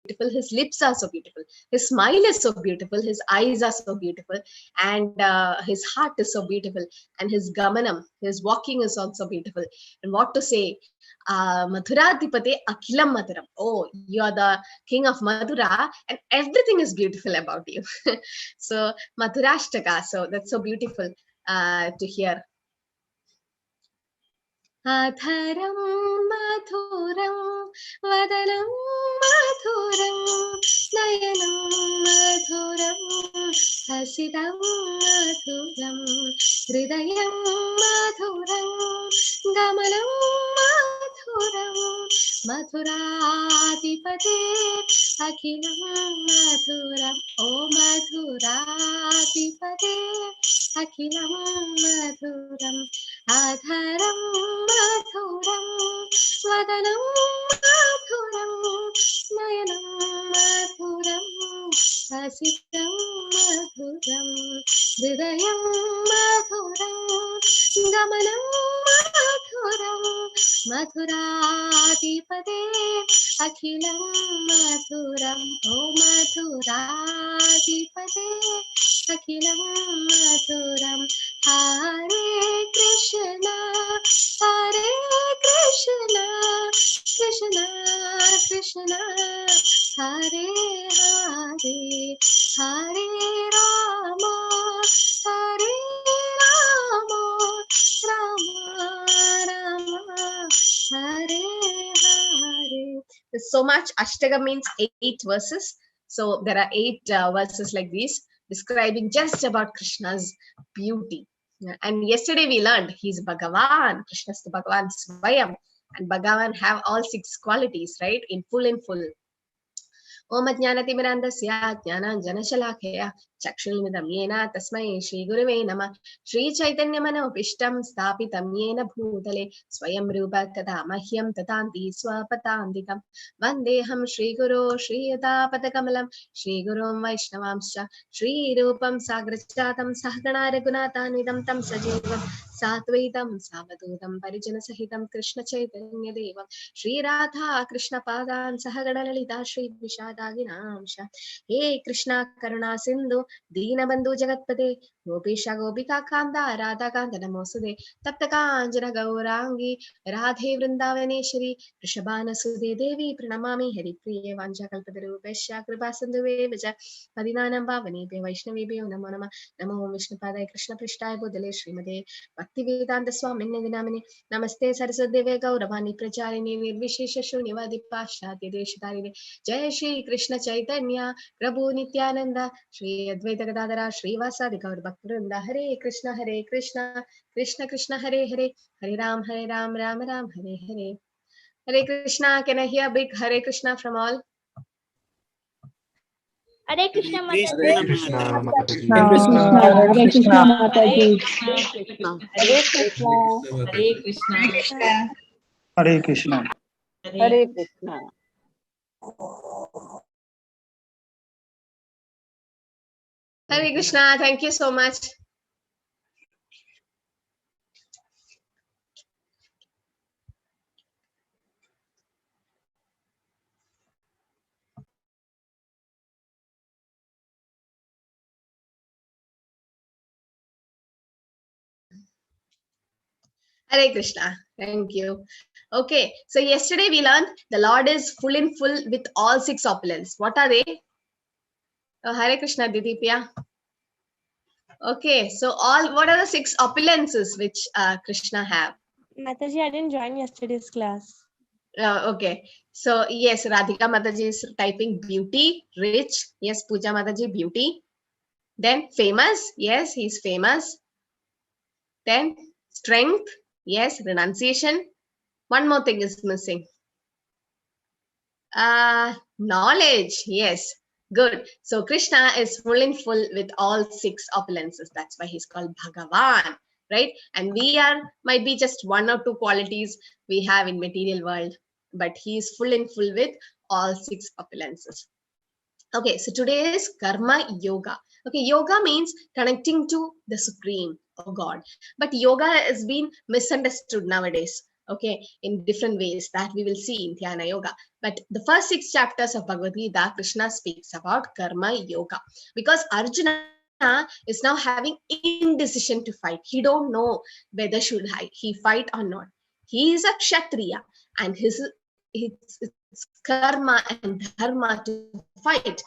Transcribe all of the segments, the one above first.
beautiful, his lips are so beautiful, his smile is so beautiful, his eyes are so beautiful, and his heart is so beautiful, and his gamanam, his walking is also beautiful. And what to say, Madhuradipate Akhilam Madhuram. Oh, you are the king of Madhura, and everything is beautiful about you. So Madhurashtaka, so that's so beautiful to hear. Adharam madhuram vadanam madhuram nayanam madhuram hasidam madhuram hridayam madhuram gamanam madhuram madhuradipate akhilam madhuram oh madhuradipate akhilam madhuram adharam madhuram vadanam madhuram nayanam madhuram hasidam madhuram hridayam madhuram gamanam madhuram madhuradipate akhilam madhuram oh madhuradipate akhilam madhuram Hare Krishna Krishna Krishna Hare Hare Hare Rama Rama Rama Hare Hare. There's so much. Ashtaka means 8 verses. So there are 8 verses like these describing just about Krishna's beauty. And yesterday we learned he's Bhagavan, Krishna's the Bhagavan Swayam, and Bhagavan have all 6 qualities, right? In full. Om Ajnanatimirandasya Jnananjanashalakaya Chakshulmidam Yena Tasmai Shri Gurave Nama Shri Chaitanya Manopishtam Stapitam Yena Bhutale Swayam Rupa Kada Mahyam Tatanti Swapatanditam Vandeham Shri Guru Shri Yatapatakamelam Shri Gurum Vaishnavamscha Shri Rupam Sagrachatam Sahagana Raghunathanidam Tam Sajivam Satvaitam Savadutam Parijana Sahitam Krishna Chaitanya Devam Shri Radha Krishna Padan Sahagana Lalita Shri Vishadaginamsha He Krishna Karuna Sindhu Deenabandhu Jagatpate Gopisha Gopika Kanda Radha Kanda Namosude Taptakanjana Gaurangi Radhe Vrindavaneshwari Rishabhana Sude Devi Pranamami Haripriye Vanchakalpatarupesha Kripa Sindhuve Vaja Padinanam Bhavanipe Vaishnavibhyo Namo Nama Namo Vishnupadaya Krishna Prishtaya Budale Srimade Bhaktivedanta Swamini Dinamini Namaste Saraswati Gauravani Pracharine Nirvishesha Shunyavadi Pashatya Deshitarine Jai Shri Krishna Chaitanya Prabhu Nityananda Shri Advaita Gadadara Shri Vasadi Gaur Bhaktivinoda Hare Krishna Krishna Krishna Hare Hare Hare Ram Ram Ram Hare Hare Hare Krishna. Can I hear big Hare Krishna from all? Hare Krishna Hare Mataji. Krishna Mataji. Hare Krishna Mataji. Hare Krishna. Hare Krishna. Hare Krishna. Hare Krishna. Hare Krishna. Thank you so much. Hare Krishna. Thank you. Okay, so yesterday we learned the Lord is full with all 6 opulence. What are they? Hare Krishna, Didipya. Okay, so what are the 6 opulences which Krishna have? Mataji, I didn't join yesterday's class. Okay, so yes, Radhika Mataji is typing beauty, rich. Yes, Pooja Mataji, beauty. Then famous. Yes, he's famous. Then strength. Yes, renunciation. One more thing is missing. Knowledge. Yes, good. So Krishna is full with all 6 opulences. That's why he's called Bhagavan, right? And we might be just 1 or 2 qualities we have in material world, but he is full with all 6 opulences. Okay, so today is Karma Yoga. Okay, yoga means connecting to the Supreme, or God. But yoga has been misunderstood nowadays. okay, in different ways that we will see in Dhyana Yoga. But the first 6 chapters of Bhagavad Gita, Krishna speaks about Karma Yoga, because Arjuna is now having indecision to fight. He don't know whether should he fight or not. He is a Kshatriya, and it's karma and dharma to fight.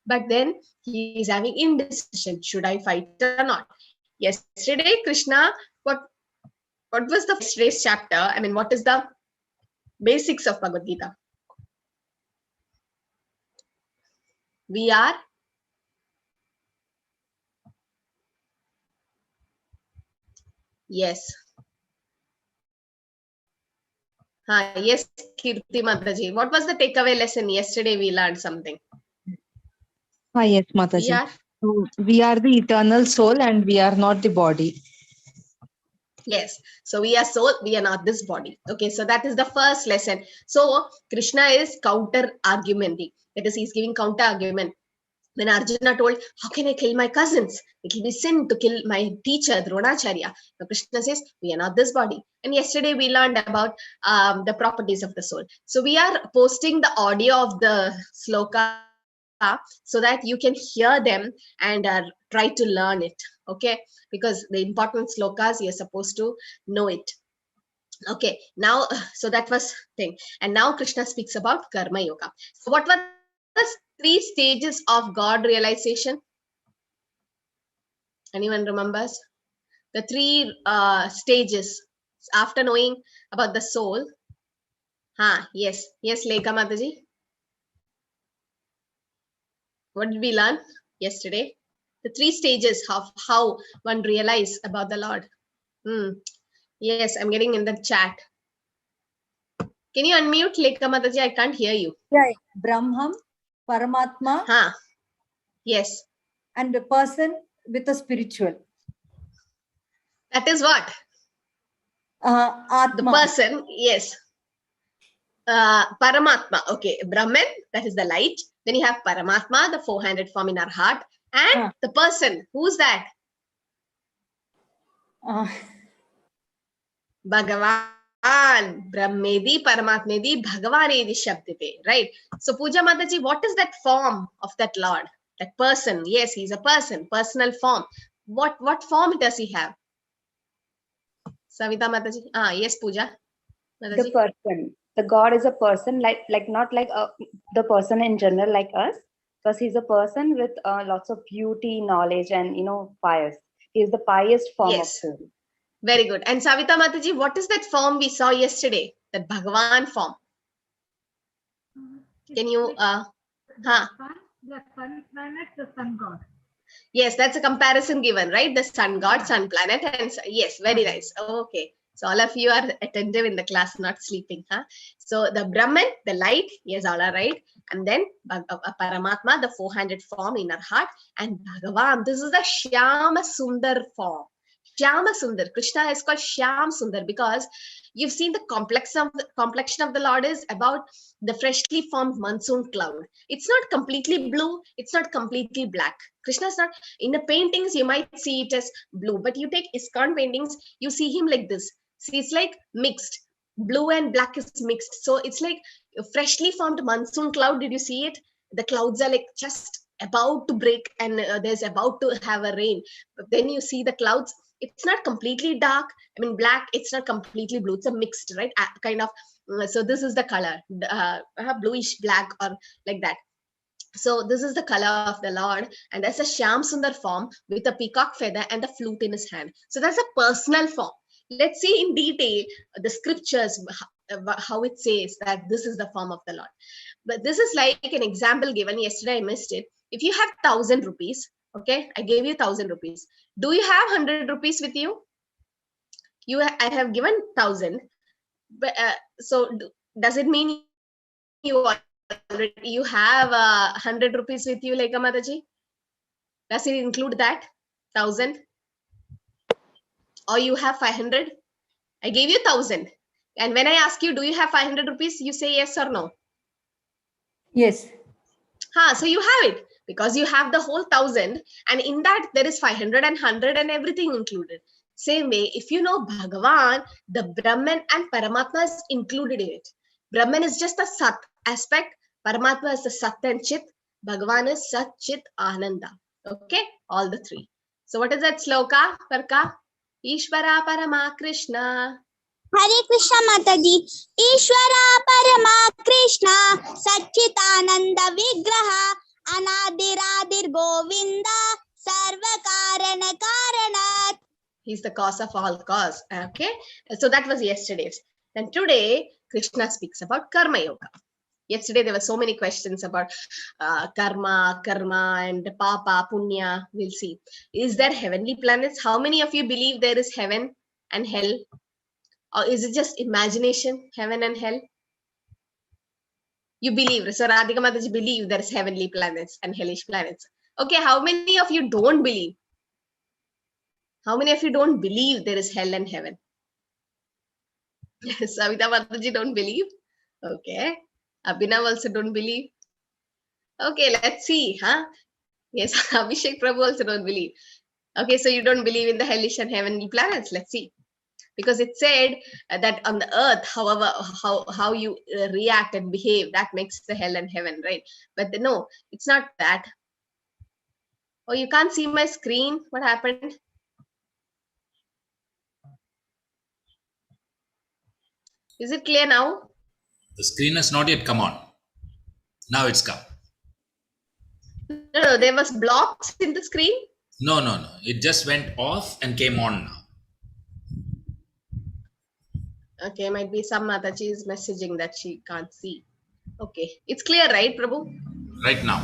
But then he is having indecision. Should I fight or not? Yesterday, Krishna, what was the yesterday's chapter? I mean, what is the basics of Bhagavad Gita? We are yes. Yes, Kirti Mataji. What was the takeaway lesson yesterday? We learned something. Yes, We Mataji. are So we are the eternal soul and we are not the body. yes. So we are soul. We are not this body. Okay. So that is the first lesson. So Krishna is counter argumenting. That is, he's giving counter argument. When Arjuna told, how can I kill my cousins? It will be sin to kill my teacher, Dronacharya. Now Krishna says, we are not this body. And yesterday we learned about the properties of the soul. So we are posting the audio of the sloka so that you can hear them and try to learn it. Okay. Because the important slokas, you're supposed to know it. Okay. Now, so that was thing. And now Krishna speaks about Karma Yoga. So what were the 3 stages of God realization? Anyone remembers? The 3 stages after knowing about the soul. Yes, Lekha Mataji. What did we learn yesterday? The 3 stages of how one realizes about the Lord. Yes, I'm getting in the chat. Can you unmute, Lekha Mataji? I can't hear you. Yeah, Brahman, Paramatma, yes. and a person with a spiritual. That is what? Atma. The person, yes. Paramatma, okay. Brahman, that is the light. Then you have Paramatma, the 400 form in our heart. And the person, who's that? Bhagavan. Brahmedi, Paramatmedi, Bhagavanedi Shabdite. Right? So Puja Mataji, what is that form of that Lord? That person. Yes, he's a person, personal form. What form does he have? Savita Mataji. Yes, Puja. Mataji. The person. The God is a person, like not like the person in general like us, because he's a person with lots of beauty, knowledge, and pious. He is the pious form of soul. Very good. And Savita Mataji, what is that form we saw yesterday? That Bhagavan form. Can you The sun planet, the sun god. Yes, that's a comparison given, right? The sun god, sun planet, and yes, very nice. Okay. So all of you are attentive in the class, not sleeping, So the Brahman, the light, yes, all are right. And then Paramatma, the 400 form in our heart, and Bhagavan, this is the Shyama Sundar form. Shyama Sundar. Krishna is called Shyam Sundar because you've seen the complexion of the Lord is about the freshly formed monsoon cloud. It's not completely blue. It's not completely black. Krishna is not, in the paintings, you might see it as blue, but you take ISKCON paintings, you see him like this. See, it's like mixed. Blue and black is mixed. So it's like a freshly formed monsoon cloud. Did you see it? The clouds are like just about to break and there's about to have a rain. But then you see the clouds. It's not completely dark. I mean, black. It's not completely blue. It's a mixed, right? Kind of. So this is the color, bluish black or like that. So this is the color of the Lord, and that's a Shyam Sundar form with a peacock feather and a flute in his hand. So that's a personal form. Let's see in detail the scriptures, how it says that this is the form of the Lord. But this is like an example given yesterday. I missed it. If you have 1,000 rupees, okay, I gave you 1,000 rupees. Do you have 100 rupees with you? I have given 1,000. But so does it mean you have 100 rupees with you, Lekha Mataji? Does it include that 1,000? Or you have 500? I gave you 1,000. And when I ask you, do you have 500 rupees? You say yes or no? Yes. So you have it because you have the whole 1,000, and in that there is 500 and 100 and everything included. Same way, if you know Bhagavan, the Brahman and Paramatma is included in it. Brahman is just the Sat aspect, Paramatma is the Sat and Chit, Bhagavan is Sat, Chit, Ananda. Okay, all the three. So what is that sloka, Parka? Ishvara Parama Krishna. Hare Krishna Mataji. Ishvara Parama Krishna Satchitananda Vigraha Anadiradir Govinda Sarva Karana Karanat. He's the cause of all cause. Okay, so that was yesterday's. Then today, Krishna speaks about Karma Yoga. Yesterday, there were so many questions about karma, and papa, punya. We'll see. Is there heavenly planets? How many of you believe there is heaven and hell? Or is it just imagination, heaven and hell? You believe. So Radhika Mataji believe there is heavenly planets and hellish planets. Okay, how many of you don't believe? How many of you don't believe there is hell and heaven? Savita Mataji don't believe? Okay. Abhinav also don't believe? Okay, let's see. Huh? Yes, Abhishek Prabhu also don't believe. Okay, so you don't believe in the hellish and heavenly planets. Let's see. Because it said that on the earth, however, how you react and behave, that makes the hell and heaven, right? But no, it's not that. Oh, you can't see my screen? What happened? Is it clear now? The screen has not yet come on. Now it's come. No, there was blocks in the screen. No. It just went off and came on now. Okay, might be some Mataji is messaging that she can't see. Okay, it's clear, right, Prabhu? Right now.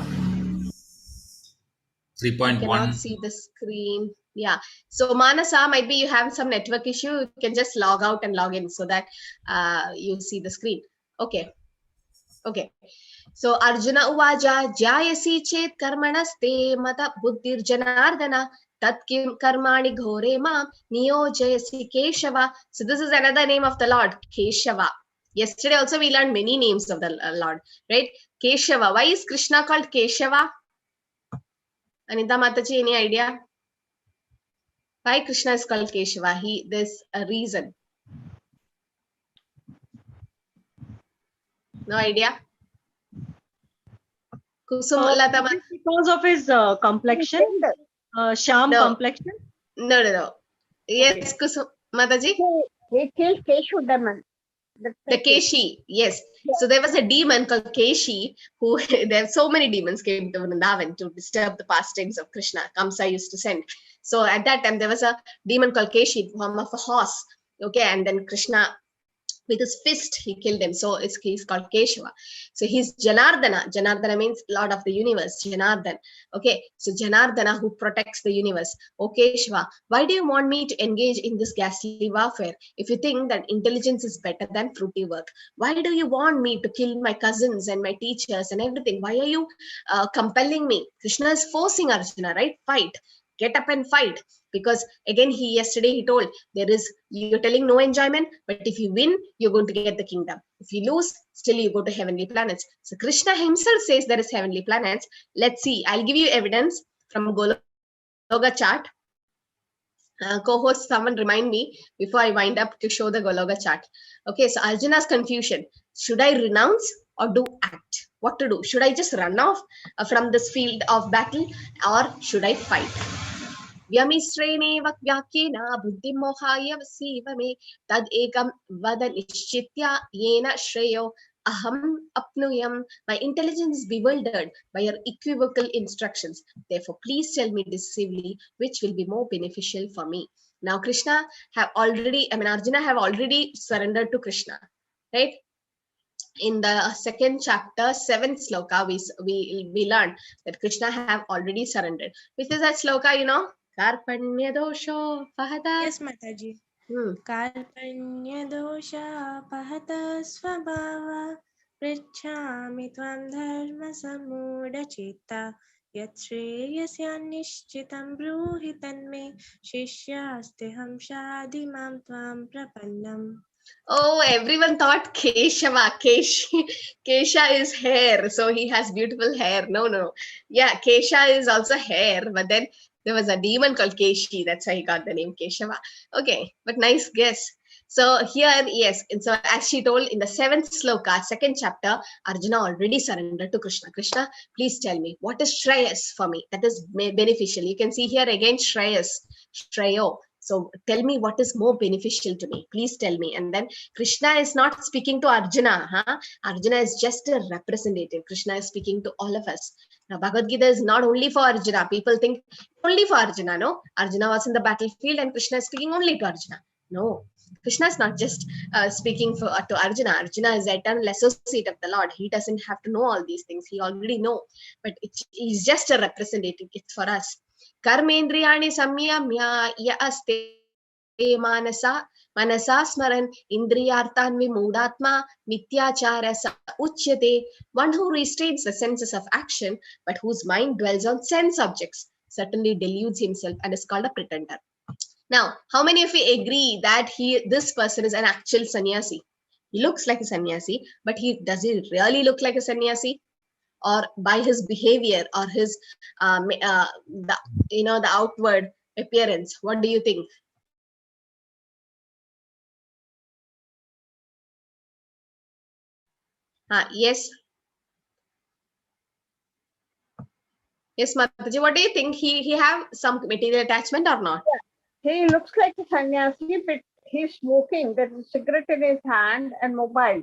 3.1. Cannot see the screen. Yeah. So Manasa, might be you have some network issue. You can just log out and log in so that you see the screen. Okay. So Arjuna uvaja jayasi chet karmanaste mata buddhir janardana tat kim karmani ghore mam niyojayasi Keshava. So this is another name of the Lord, Keshava. Yesterday also we learned many names of the Lord, right? Keshava. Why is Krishna called Keshava? Anita Mataji, any idea? Why Krishna is called Keshava? There's a reason. No idea? Kusum Lata because of his complexion, sham complexion. No. Yes, okay. Kusum Mataji. He killed Keshudaman. The Keshi, yes. So there was a demon called Keshi who there so many demons came to Vrindavan to disturb the pastimes of Krishna. Kamsa used to send. So at that time there was a demon called Keshi, form of a horse. Okay, and then Krishna with his fist he killed him. So he's called Keshava. So he's Janardana. Janardana means Lord of the universe. Janardhan. Okay, so Janardana who protects the universe. Oh Keshava, why do you want me to engage in this ghastly warfare? If you think that intelligence is better than fruity work, why do you want me to kill my cousins and my teachers and everything? Why are you compelling me? Krishna is forcing Arjuna, right? Fight. Get up and fight. Because again, yesterday he told you're telling no enjoyment, but if you win, you're going to get the kingdom. If you lose, still you go to heavenly planets. So Krishna himself says there is heavenly planets. Let's see. I'll give you evidence from Gologa chart. Co-host, someone remind me before I wind up to show the Gologa chart. Okay, so Arjuna's confusion. Should I renounce or do act? What to do? Should I just run off from this field of battle or should I fight? Vyamisrene vakyakena buddhi mohaya vasivame tad ekam vada nishchitya yena shreyo aham apnuyam. My intelligence is bewildered by your equivocal instructions. Therefore, please tell me decisively which will be more beneficial for me. Now, Arjuna have already surrendered to Krishna, right? In the second chapter, 7th sloka, we learned that Krishna have already surrendered. Which is that sloka, you know? Karpanya dosho pahata. Yes, Mataji. Karpanya dosha pahata svabhava prichhami tvam dharma samuda chitta yat shreyasya nishchitam bruhi tanme shishyasteham shadimam tvam prapannam. Oh, everyone thought Keshava. Kesha is hair. So he has beautiful hair. No. Yeah, Kesha is also hair. But then There was a demon called Keshi. That's why he got the name Keshava. Okay, but nice guess. So here, yes, and so as she told in the 7th sloka, 2nd chapter, Arjuna already surrendered to Krishna. Krishna, please tell me, what is Shreyas for me? That is beneficial. You can see here again Shreyas, Shreyo. So tell me what is more beneficial to me. Please tell me. And then Krishna is not speaking to Arjuna. Arjuna is just a representative. Krishna is speaking to all of us. Now, Bhagavad Gita is not only for Arjuna. People think only for Arjuna. No, Arjuna was in the battlefield and Krishna is speaking only to Arjuna. No, Krishna is not just speaking to Arjuna. Arjuna is the eternal associate of the Lord. He doesn't have to know all these things. He already know. But he's just a representative. It's for us. Karmendriyani samyamya ya aste manasa manasa smaran indriyarthan vimudatma mityachara sa uchyate. One who restrains the senses of action, but whose mind dwells on sense objects, certainly deludes himself and is called a pretender. Now, how many of you agree that this person is an actual sannyasi? He looks like a sannyasi, but does he really look like a sannyasi? Or by his behavior or his, the outward appearance? What do you think? Yes. Yes, Mataji, what do you think? He have some material attachment or not? Yeah. He looks like a sannyasi, but he's smoking. There's a cigarette in his hand and mobile.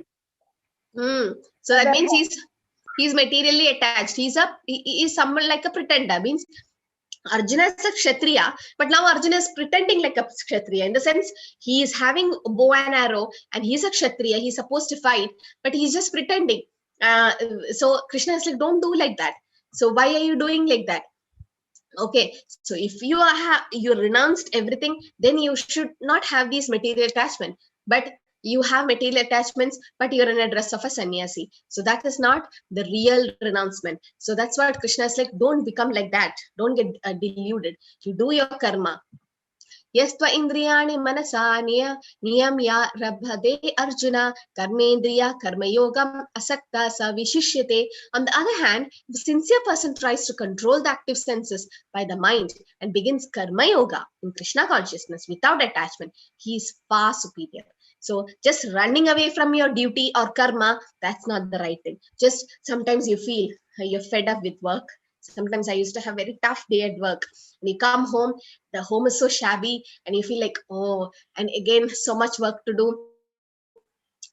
So that means he's materially attached. He is someone like a pretender. Means Arjuna is a Kshatriya, but now Arjuna is pretending like a Kshatriya. In the sense, he is having a bow and arrow, and he's a Kshatriya. He's supposed to fight, but he's just pretending. So Krishna is like, don't do like that. So why are you doing like that? Okay, so if you renounced everything, then you should not have these material attachment. But you have material attachments, but you're in a dress of a sannyasi. So that is not the real renouncement. So that's what Krishna is like, don't become like that. Don't get deluded. You do your karma. Yastva indriyani manasa niyamya rabhade arjuna karmendriya karma yogam asakta sa vishishyate. On the other hand, the sincere person tries to control the active senses by the mind and begins karma yoga in Krishna consciousness without attachment. He is far superior. So just running away from your duty or karma, that's not the right thing. Just sometimes you feel you're fed up with work. Sometimes I used to have a very tough day at work. And you come home, the home is so shabby, and you feel like, oh, and again, so much work to do.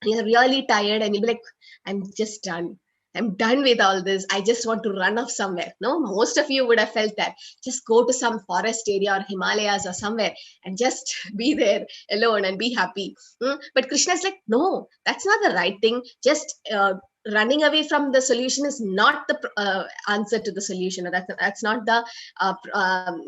You're really tired, and you'll be like, I'm just done. I'm done with all this. I just want to run off somewhere. No, most of you would have felt that. Just go to some forest area or Himalayas or somewhere and just be there alone and be happy. But Krishna is like, no, that's not the right thing. Just running away from the solution is not the answer to the solution. That's not the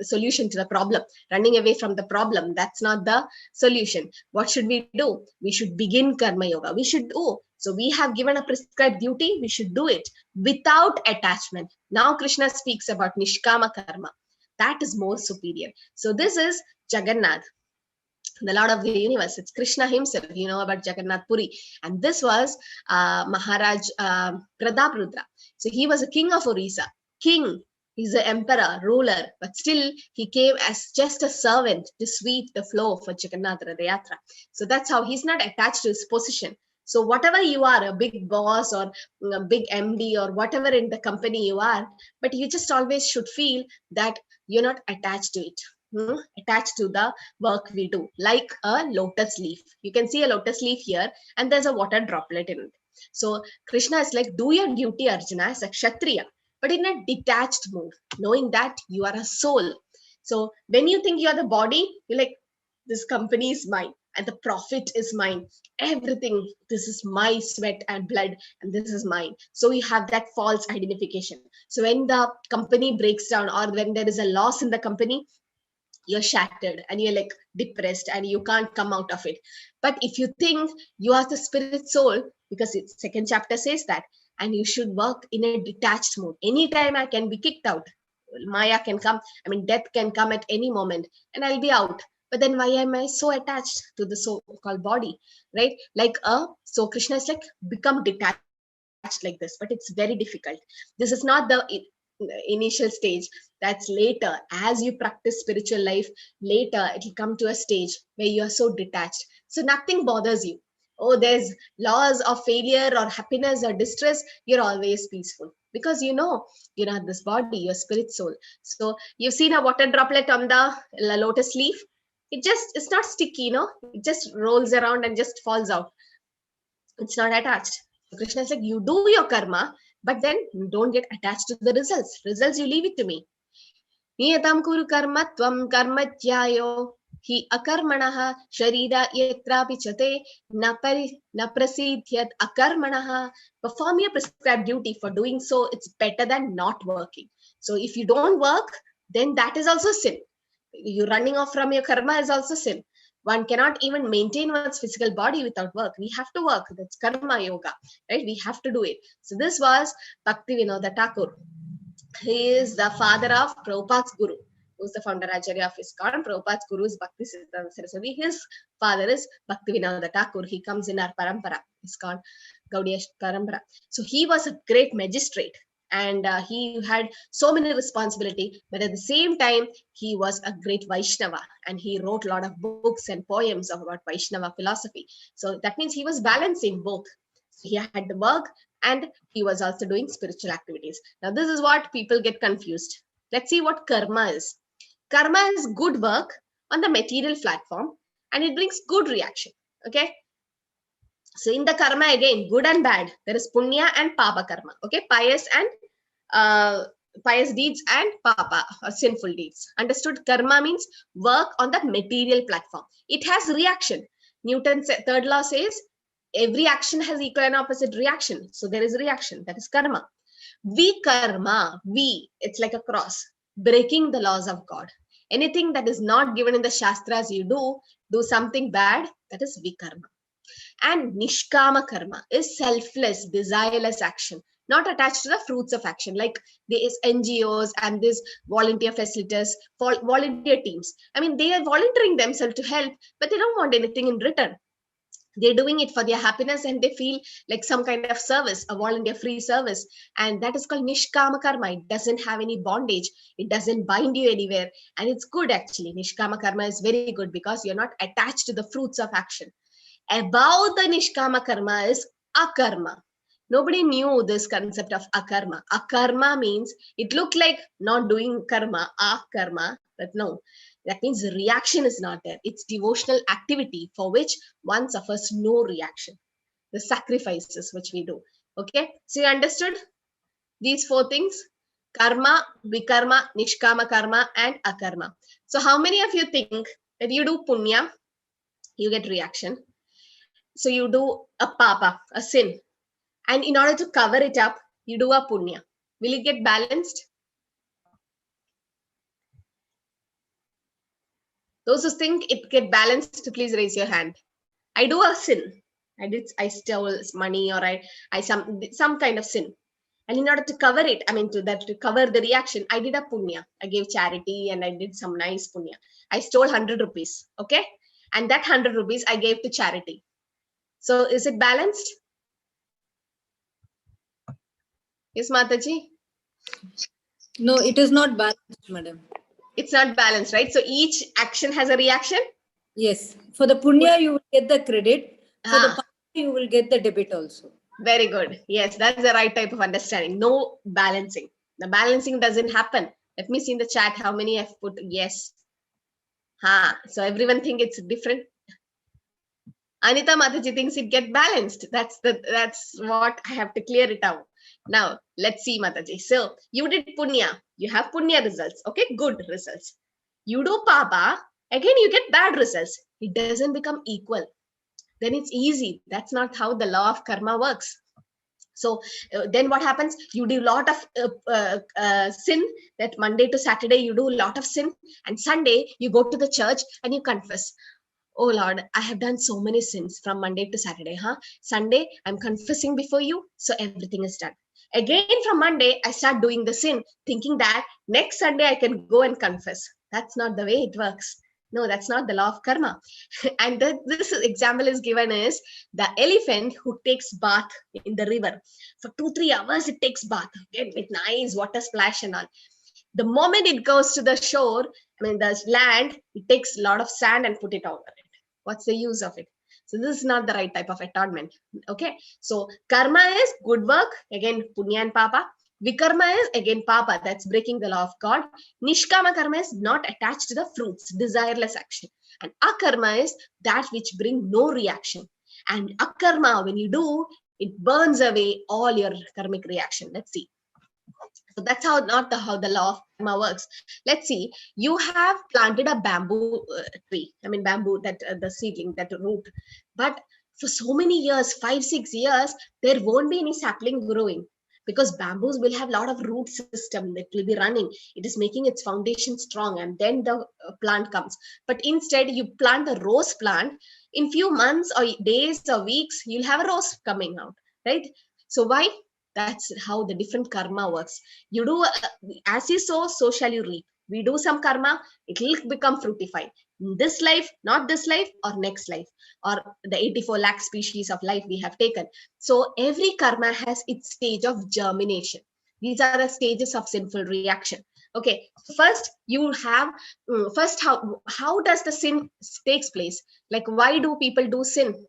solution to the problem. Running away from the problem, that's not the solution. What should we do? We should begin karma yoga. We should do. So we have given a prescribed duty. We should do it without attachment. Now Krishna speaks about nishkama karma. That is more superior. So this is Jagannath, the Lord of the universe. It's Krishna himself. You know about Jagannath Puri. And this was Maharaj Prataprudra. So he was a king of Orissa. King. He's the emperor, ruler. But still, he came as just a servant to sweep the flow for Jagannath Ratha Yatra. So that's how he's not attached to his position. So whatever you are, a big boss or a big MD or whatever in the company you are, but you just always should feel that you're not attached to it. Attached to the work we do, like a lotus leaf. You can see a lotus leaf here, and there's a water droplet in it. So Krishna is like, do your duty, Arjuna, as a Kshatriya, but in a detached mode, knowing that you are a soul. So when you think you are the body, you're like, this company is mine and the profit is mine. Everything, this is my sweat and blood, and this is mine. So you have that false identification. So when the company breaks down or when there is a loss in the company, you're shattered and you're like depressed and you can't come out of it. But if you think you are the spirit soul, because it's 2nd chapter says that, and you should work in a detached mode. Anytime I can be kicked out. Maya can come. I mean, death can come at any moment and I'll be out. But then why am I so attached to the so-called body, right? So Krishna is like, become detached like this, but it's very difficult. This is not the initial stage. That's later. As you practice spiritual life, later it will come to a stage where you are so detached. So nothing bothers you. Oh, there's laws of failure or happiness or distress. You're always peaceful because you know this body, your spirit soul. So you've seen a water droplet on the lotus leaf. It's not sticky, it just rolls around and just falls out. It's not attached. Krishna is like, you do your karma, but then you don't get attached to the results. Results, you leave it to me. Niyatam kuru karma tvam karmatyayo hi akarmanaha sharira yatrapi chate na prasidhyat akarmanaha. Perform your prescribed duty. For doing so, it's better than not working. So if you don't work, then that is also sin. You running off from your karma is also sin. One cannot even maintain one's physical body without work. We have to work. That's karma yoga, right? We have to do it. So this was Bhaktivinoda Thakur. He is the father of Prabhupada's guru, who's the founder Acharya of ISKCON. Prabhupada's guru is Bhakti Siddhanta Saraswati. His father is Bhaktivinoda Thakur. He comes in our parampara, ISKCON Gaudiya parampara. So he was a great magistrate. And he had so many responsibility, but at the same time, he was a great Vaishnava, and he wrote a lot of books and poems about Vaishnava philosophy. So that means he was balancing both. He had the work and he was also doing spiritual activities. Now, this is what people get confused. Let's see what karma is. Karma is good work on the material platform, and it brings good reaction. Okay. So in the karma, again, good and bad, there is punya and papa karma. Okay, pious deeds and papa, or sinful deeds. Understood? Karma means work on the material platform. It has reaction. Newton's third law says every action has equal and opposite reaction. So there is a reaction. That is karma. Vikarma, it's like a cross, breaking the laws of God. Anything that is not given in the Shastras you do something bad, that is vikarma. And nishkama karma is selfless, desireless action, not attached to the fruits of action. Like these NGOs and these volunteer facilitators, volunteer teams. I mean, they are volunteering themselves to help, but they don't want anything in return. They're doing it for their happiness, and they feel like some kind of service, a volunteer free service. And that is called nishkama karma. It doesn't have any bondage. It doesn't bind you anywhere. And it's good actually. Nishkama karma is very good because you're not attached to the fruits of action. Above the nishkama karma is akarma. Nobody knew this concept of akarma. Akarma means it looked like not doing karma, akarma, but no. That means the reaction is not there. It's devotional activity for which one suffers no reaction. The sacrifices which we do. Okay, so you understood these four things? Karma, vikarma, nishkama karma, and akarma. So how many of you think that you do punya, you get reaction? So you do a papa, a sin. And in order to cover it up, you do a punya. Will it get balanced? Those who think it get balanced, please raise your hand. I do a sin. I stole money, or I some kind of sin. And in order to cover it, to cover the reaction, I did a punya. I gave charity and I did some nice punya. I stole 100 rupees. Okay. And that 100 rupees I gave to charity. So is it balanced? Yes, Mataji? No, it is not balanced, madam. It's not balanced, right? So each action has a reaction? Yes. For the punya, you will get the credit. For the papa, you will get the debit also. Very good. Yes, that's the right type of understanding. No balancing. The balancing doesn't happen. Let me see in the chat how many have put yes. So everyone think it's different. Anita Mataji thinks it get balanced. That's what I have to clear it out. Now, let's see, Mataji. So, you did punya. You have punya results. Okay, good results. You do papa. Again, you get bad results. It doesn't become equal. Then it's easy. That's not how the law of karma works. So, then what happens? You do a lot of sin. That Monday to Saturday, you do a lot of sin. And Sunday, you go to the church and you confess. Oh Lord, I have done so many sins from Monday to Saturday. Sunday, I'm confessing before you. So everything is done. Again, from Monday, I start doing the sin, thinking that next Sunday I can go and confess. That's not the way it works. No, that's not the law of karma. And this example is given as the elephant who takes bath in the river. For 2-3 hours, it takes bath. Again, with nice water splash and all. The moment it goes to the shore, the land, it takes a lot of sand and put it over it. What's the use of it? So this is not the right type of atonement. Okay. So karma is good work, again punya and papa. Vikarma is again papa, that's breaking the law of God. Nishkama karma is not attached to the fruits, desireless action. And akarma is that which bring no reaction. And akarma, when you do, it burns away all your karmic reaction. Let's see. So that's how the law of karma works. Let's see. You have planted a bamboo tree. Bamboo, that the seedling, that root. But for so many years, 5-6 years, there won't be any sapling growing, because bamboos will have a lot of root system that will be running. It is making its foundation strong, and then the plant comes. But instead, you plant a rose plant. In few months or days or weeks, you'll have a rose coming out, right? So why? That's how the different karma works. You do, as you sow, so shall you reap. We do some karma, it will become fructified. This life, not this life, or next life, or the 84 lakh species of life we have taken. So every karma has its stage of germination. These are the stages of sinful reaction. Okay, first you have, how does the sin takes place? Like, why do people do sin?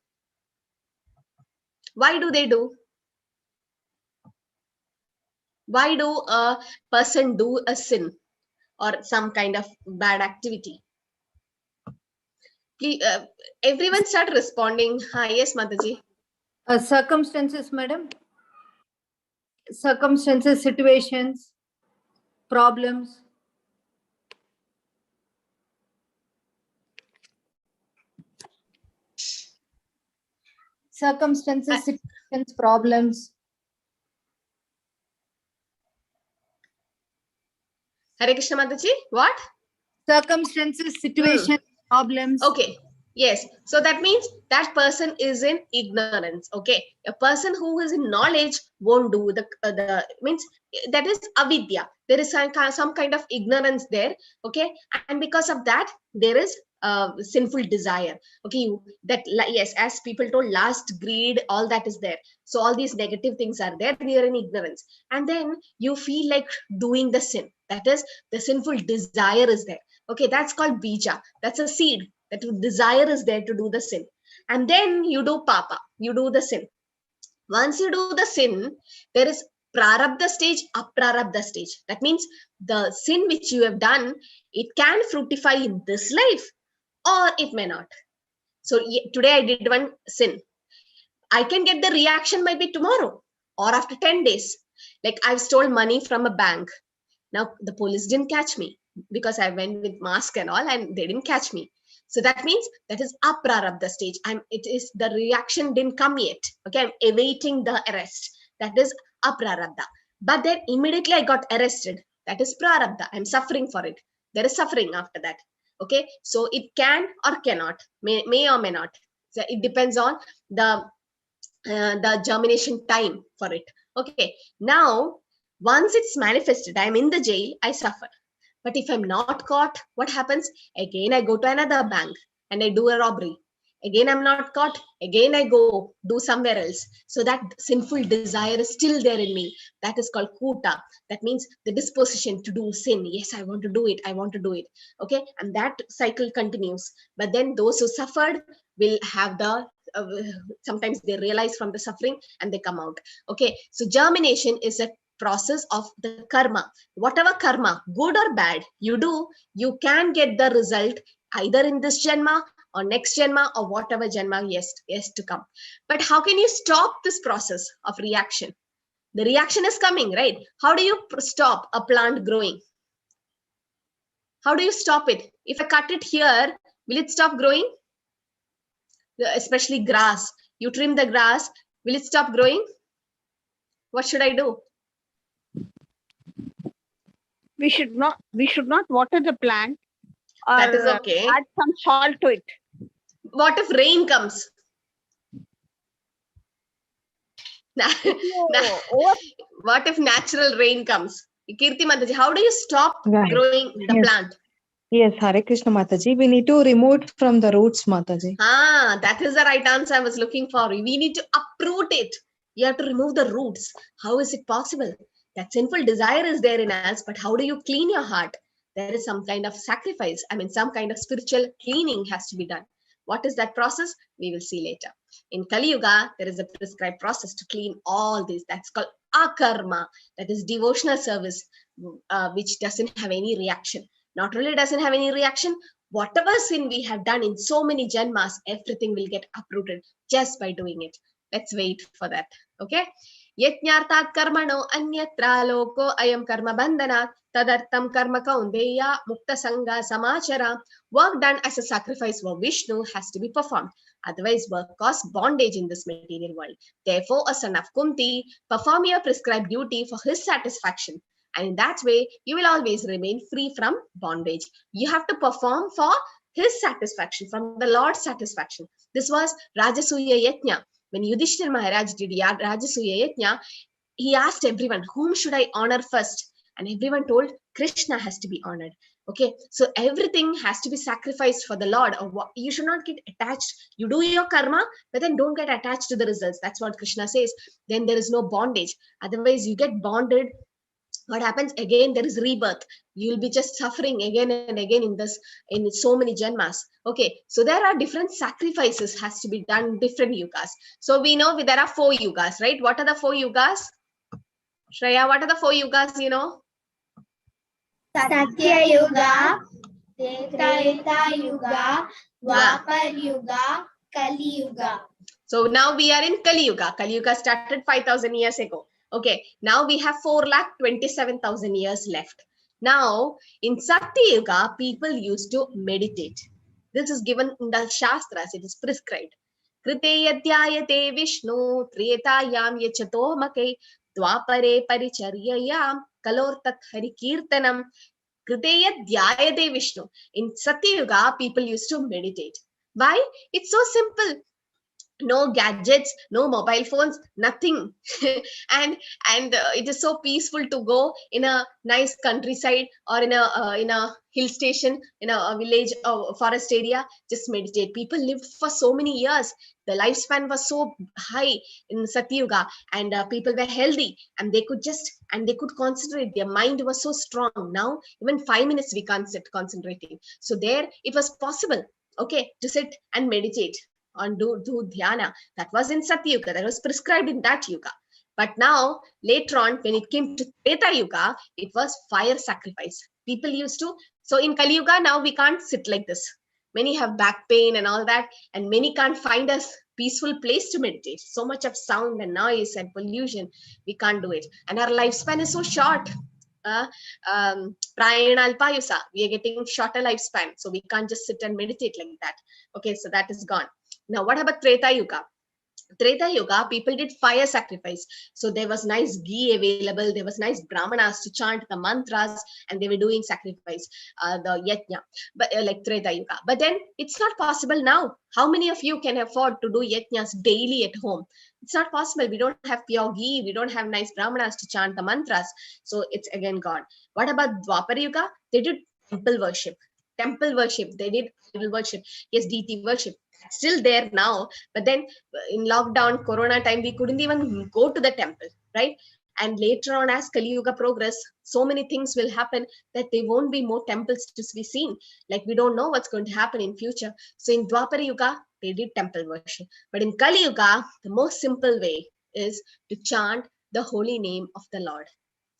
Why do they do? Why do a person do a sin or some kind of bad activity? Please, everyone start responding. Yes, Mataji. Circumstances, madam. Circumstances, situations, problems. Circumstances, situations, problems. Hare Krishna Mataji, what? Circumstances, situations, problems. Okay, yes. So that means that person is in ignorance. Okay, a person who is in knowledge won't do the means that is avidya. There is some kind of ignorance there. Okay, and because of that, there is sinful desire. Okay, that yes, as people told, lust, greed, all that is there. So all these negative things are there. We are in ignorance, and then you feel like doing the sin. That is, the sinful desire is there. Okay, that's called bija. That's a seed. That desire is there to do the sin. And then you do papa. You do the sin. Once you do the sin, there is prarabdha stage, aprarabdha stage. That means the sin which you have done, it can fructify in this life or it may not. So today I did one sin. I can get the reaction maybe tomorrow or after 10 days. Like, I've stolen money from a bank. Now the police didn't catch me because I went with mask and all, and they didn't catch me. So that means that is aprarabdha stage. It is the reaction didn't come yet. Okay, I'm awaiting the arrest. That is aprarabdha. But then immediately I got arrested. That is prarabdha. I'm suffering for it. There is suffering after that. Okay, so it can or cannot, may or may not. So it depends on the germination time for it. Okay, now once it's manifested, I'm in the jail, I suffer. But if I'm not caught, what happens? Again, I go to another bank and I do a robbery. Again, I'm not caught. Again, I go do somewhere else. So that sinful desire is still there in me. That is called kuta. That means the disposition to do sin. Yes, I want to do it. I want to do it. Okay. And that cycle continues. But then those who suffered will have sometimes they realize from the suffering and they come out. Okay. So germination is a process of the karma. Whatever karma, good or bad, you do, you can get the result either in this janma or next janma or whatever janma yes to come. But how can you stop this process of reaction? The reaction is coming, right? How do you stop a plant growing? How do you stop it? If I cut it here, will it stop growing? Especially grass. You trim the grass, will it stop growing? What should I do? We should not water the plant. Or that is okay. Add some salt to it. What if rain comes? What if natural rain comes? Kirti Mataji, how do you stop growing the plant? Yes, Hare Krishna Mataji. We need to remove it from the roots, Mataji. That is the right answer I was looking for. We need to uproot it. You have to remove the roots. How is it possible? That sinful desire is there in us, but how do you clean your heart? There is some kind of sacrifice. I mean, some kind of spiritual cleaning has to be done. What is that process? We will see later. In Kali Yuga, there is a prescribed process to clean all these. That's called akarma. That is devotional service, which doesn't have any reaction. Not only doesn't have any reaction, whatever sin we have done in so many janmas, everything will get uprooted just by doing it. Let's wait for that. Okay. Yajnartat karmano anyatra loko ayam karma bandhanat tadartam karma kaundeya mukta sangha samachara. Work done as a sacrifice for Vishnu has to be performed. Otherwise, work causes bondage in this material world. Therefore, a son of Kunti, perform your prescribed duty for his satisfaction. And in that way, you will always remain free from bondage. You have to perform for his satisfaction, from the Lord's satisfaction. This was Rajasuya Yajna. When Yudhishthira Maharaj did Rajasuya Yajna, he asked everyone, whom should I honor first? And everyone told, Krishna has to be honored. Okay, so everything has to be sacrificed for the Lord. You should not get attached. You do your karma, but then don't get attached to the results. That's what Krishna says. Then there is no bondage. Otherwise, you get bonded. What happens again? There is rebirth. You will be just suffering again and again in so many janmas. Okay, so there are different sacrifices has to be done in different yugas. So we know there are 4 yugas, right? What are the 4 yugas? Shreya, what are the 4 yugas, you know? Satya Yuga, Treta Yuga, Dwapar Yuga, Kali Yuga. So now we are in Kali Yuga. Kali Yuga started 5,000 years ago. Okay, now we have 4,27,000 years left. Now, in Satya Yuga, people used to meditate. This is given in the Shastras, it is prescribed. Krite yadhyayate Vishnu, Tretayam yachato make, Dwapare paricharyayam, kalortat harikirtanam. Krite yadhyayate Vishnu. In Satya Yuga, people used to meditate. Why? It's so simple. No gadgets, no mobile phones, nothing. and it is so peaceful to go in a nice countryside or in a hill station, in a village or forest area, just meditate. People lived for so many years. The lifespan was so high in Satya Yuga, and people were healthy, and they could concentrate. Their mind was so strong. Now even 5 minutes we can't sit concentrating. So there it was possible, okay, to sit and meditate and do dhyana. That was in Satya Yuga. That was prescribed in that yuga. But now, later on, when it came to Treta Yuga, it was fire sacrifice. People used to, so in Kali Yuga, now we can't sit like this. Many have back pain and all that, and many can't find a peaceful place to meditate. So much of sound and noise and pollution, we can't do it. And our lifespan is so short. Prayana Alpayusa, we are getting shorter lifespan, so we can't just sit and meditate like that. Okay, so that is gone. Now, what about Treta Yuga? Treta Yuga, people did fire sacrifice. So there was nice ghee available. There was nice brahmanas to chant the mantras, and they were doing sacrifice, the yajna, but like Treta Yuga. But then it's not possible now. How many of you can afford to do yajnas daily at home? It's not possible. We don't have pure ghee. We don't have nice brahmanas to chant the mantras. So it's again gone. What about Dwapar Yuga? They did temple worship. Temple worship. They did idol worship. Yes, deity worship. Still there now, but then in lockdown, Corona time, we couldn't even go to the temple, right? And later on, as Kali Yuga progress, so many things will happen that there won't be more temples to be seen. Like we don't know what's going to happen in future. So in Dwapar Yuga, they did temple worship. But in Kali Yuga, the most simple way is to chant the holy name of the Lord.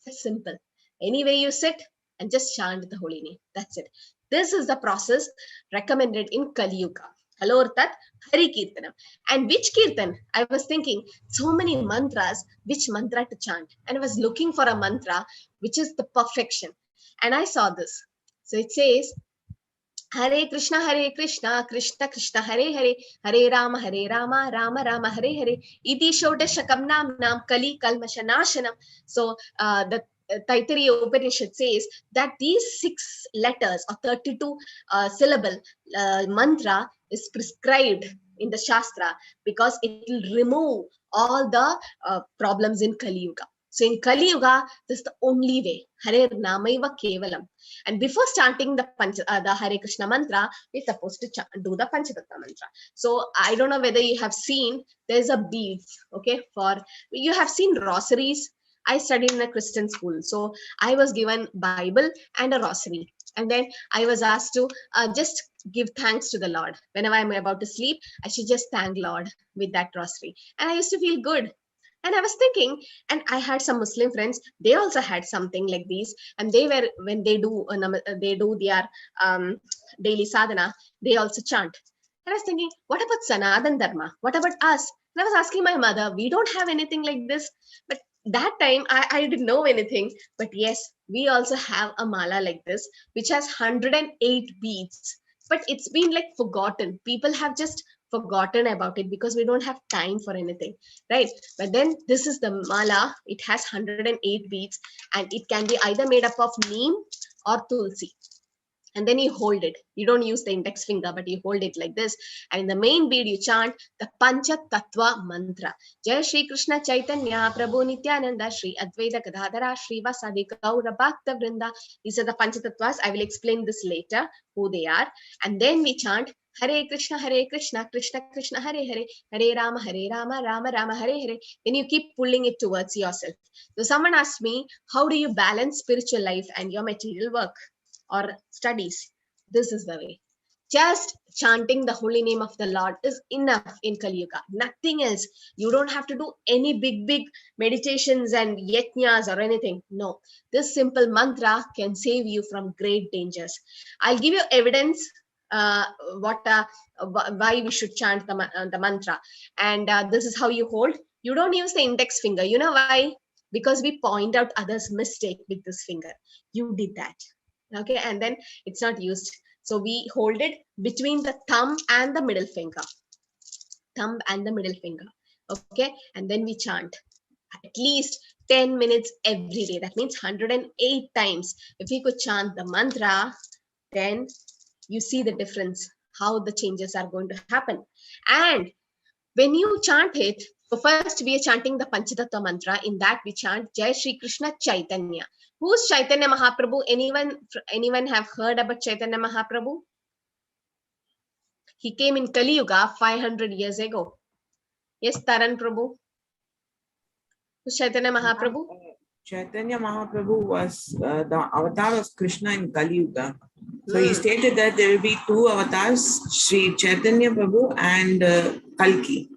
It's simple. Any way you sit and just chant the holy name. That's it. This is the process recommended in Kali Yuga. Kalortat Hari Kirtanam. And which Kirtan? I was thinking, so many mantras, which mantra to chant? And I was looking for a mantra which is the perfection. And I saw this. So it says, Hare Krishna, Krishna Krishna, Hare Hare, Hare Rama, Rama Rama, Hare Hare, Iti Shodashakam Nam Kali Kalmashanashanam. So the Taittiriya Upanishad says that these 6 letters or 32 syllable mantra is prescribed in the Shastra because it will remove all the problems in Kali Yuga. So in Kali Yuga, this is the only way. Hare Namaiva Kevalam. And before starting the Hare Krishna mantra, we're supposed to do the Panchatattva mantra. So I don't know whether you have seen, there's a beads, okay, you have seen rosaries. I studied in a Christian school, so I was given Bible and a rosary, and then I was asked to just give thanks to the Lord. Whenever I'm about to sleep, I should just thank Lord with that rosary, and I used to feel good. And I was thinking, and I had some Muslim friends, they also had something like these, and they were, when they do their daily sadhana, they also chant. And I was thinking, what about Sanatan Dharma? What about us? And I was asking my mother, we don't have anything like this. But that time I didn't know anything. But yes, we also have a mala like this, which has 108 beads. But it's been like forgotten. People have just forgotten about it because we don't have time for anything, right? But then this is the mala. It has 108 beads, and it can be either made up of neem or tulsi. And then you hold it. You don't use the index finger, but you hold it like this. And in the main bead, you chant the Pancha Tattva mantra. Jai Shri Krishna Chaitanya Prabhu Nityananda Shri Advaita Gadadhara Shri Vasadi Gaura Bhakta Vrinda. These are the Pancha Tattvas. I will explain this later, who they are. And then we chant Hare Krishna, Krishna Krishna, Hare Hare, Hare Rama, Rama Rama, Hare Hare. Then you keep pulling it towards yourself. So someone asked me, how do you balance spiritual life and your material work or studies? This is the way. Just chanting the holy name of the Lord is enough in Kali Yuga. Nothing else. You don't have to do any big meditations and yajnas or anything. No. This simple mantra can save you from great dangers. I'll give you evidence why we should chant the mantra. And this is how you hold. You don't use the index finger. You know why? Because we point out others' mistake with this finger. You did that. Okay, and then it's not used. So we hold it between the thumb and the middle finger. Thumb and the middle finger. Okay, and then we chant at least 10 minutes every day. That means 108 times. If we could chant the mantra, then you see the difference, how the changes are going to happen. And when you chant it, so first we are chanting the Panchatattva mantra. In that we chant Jai Shri Krishna Chaitanya. Who's Chaitanya Mahaprabhu? Anyone have heard about Chaitanya Mahaprabhu? He came in Kali Yuga 500 years ago. Yes, Taran Prabhu. Who's Chaitanya Mahaprabhu? Chaitanya Mahaprabhu was the avatar of Krishna in Kali Yuga. So he stated that there will be two avatars, Sri Chaitanya Prabhu and Kalki.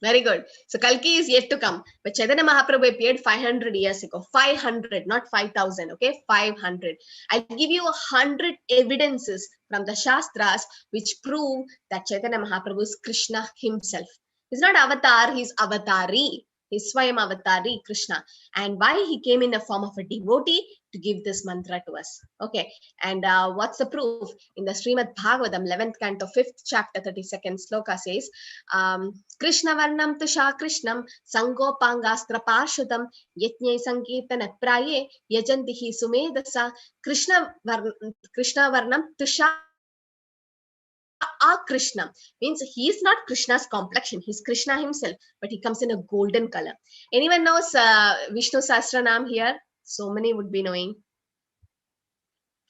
Very good. So Kalki is yet to come. But Chaitanya Mahaprabhu appeared 500 years ago. 500, not 5,000. Okay, 500. I'll give you 100 evidences from the Shastras which prove that Chaitanya Mahaprabhu is Krishna himself. He's not avatar, he's avatari. He's Swayam Avatari, Krishna. And why he came in the form of a devotee to give this mantra to us. Okay. And what's the proof? In the Srimad Bhagavatam, 11th canto, 5th chapter, 32nd sloka says, Krishna Varnam Tusha Krishnam Sangopangastra Parshudam Yatnyai Sankirtana Praye Yajantihi Sumedasa Krishna Varnam Tusha Krishna means he is not Krishna's complexion. He's Krishna himself, but he comes in a golden color. Anyone knows Vishnu Sahasranam here? So many would be knowing.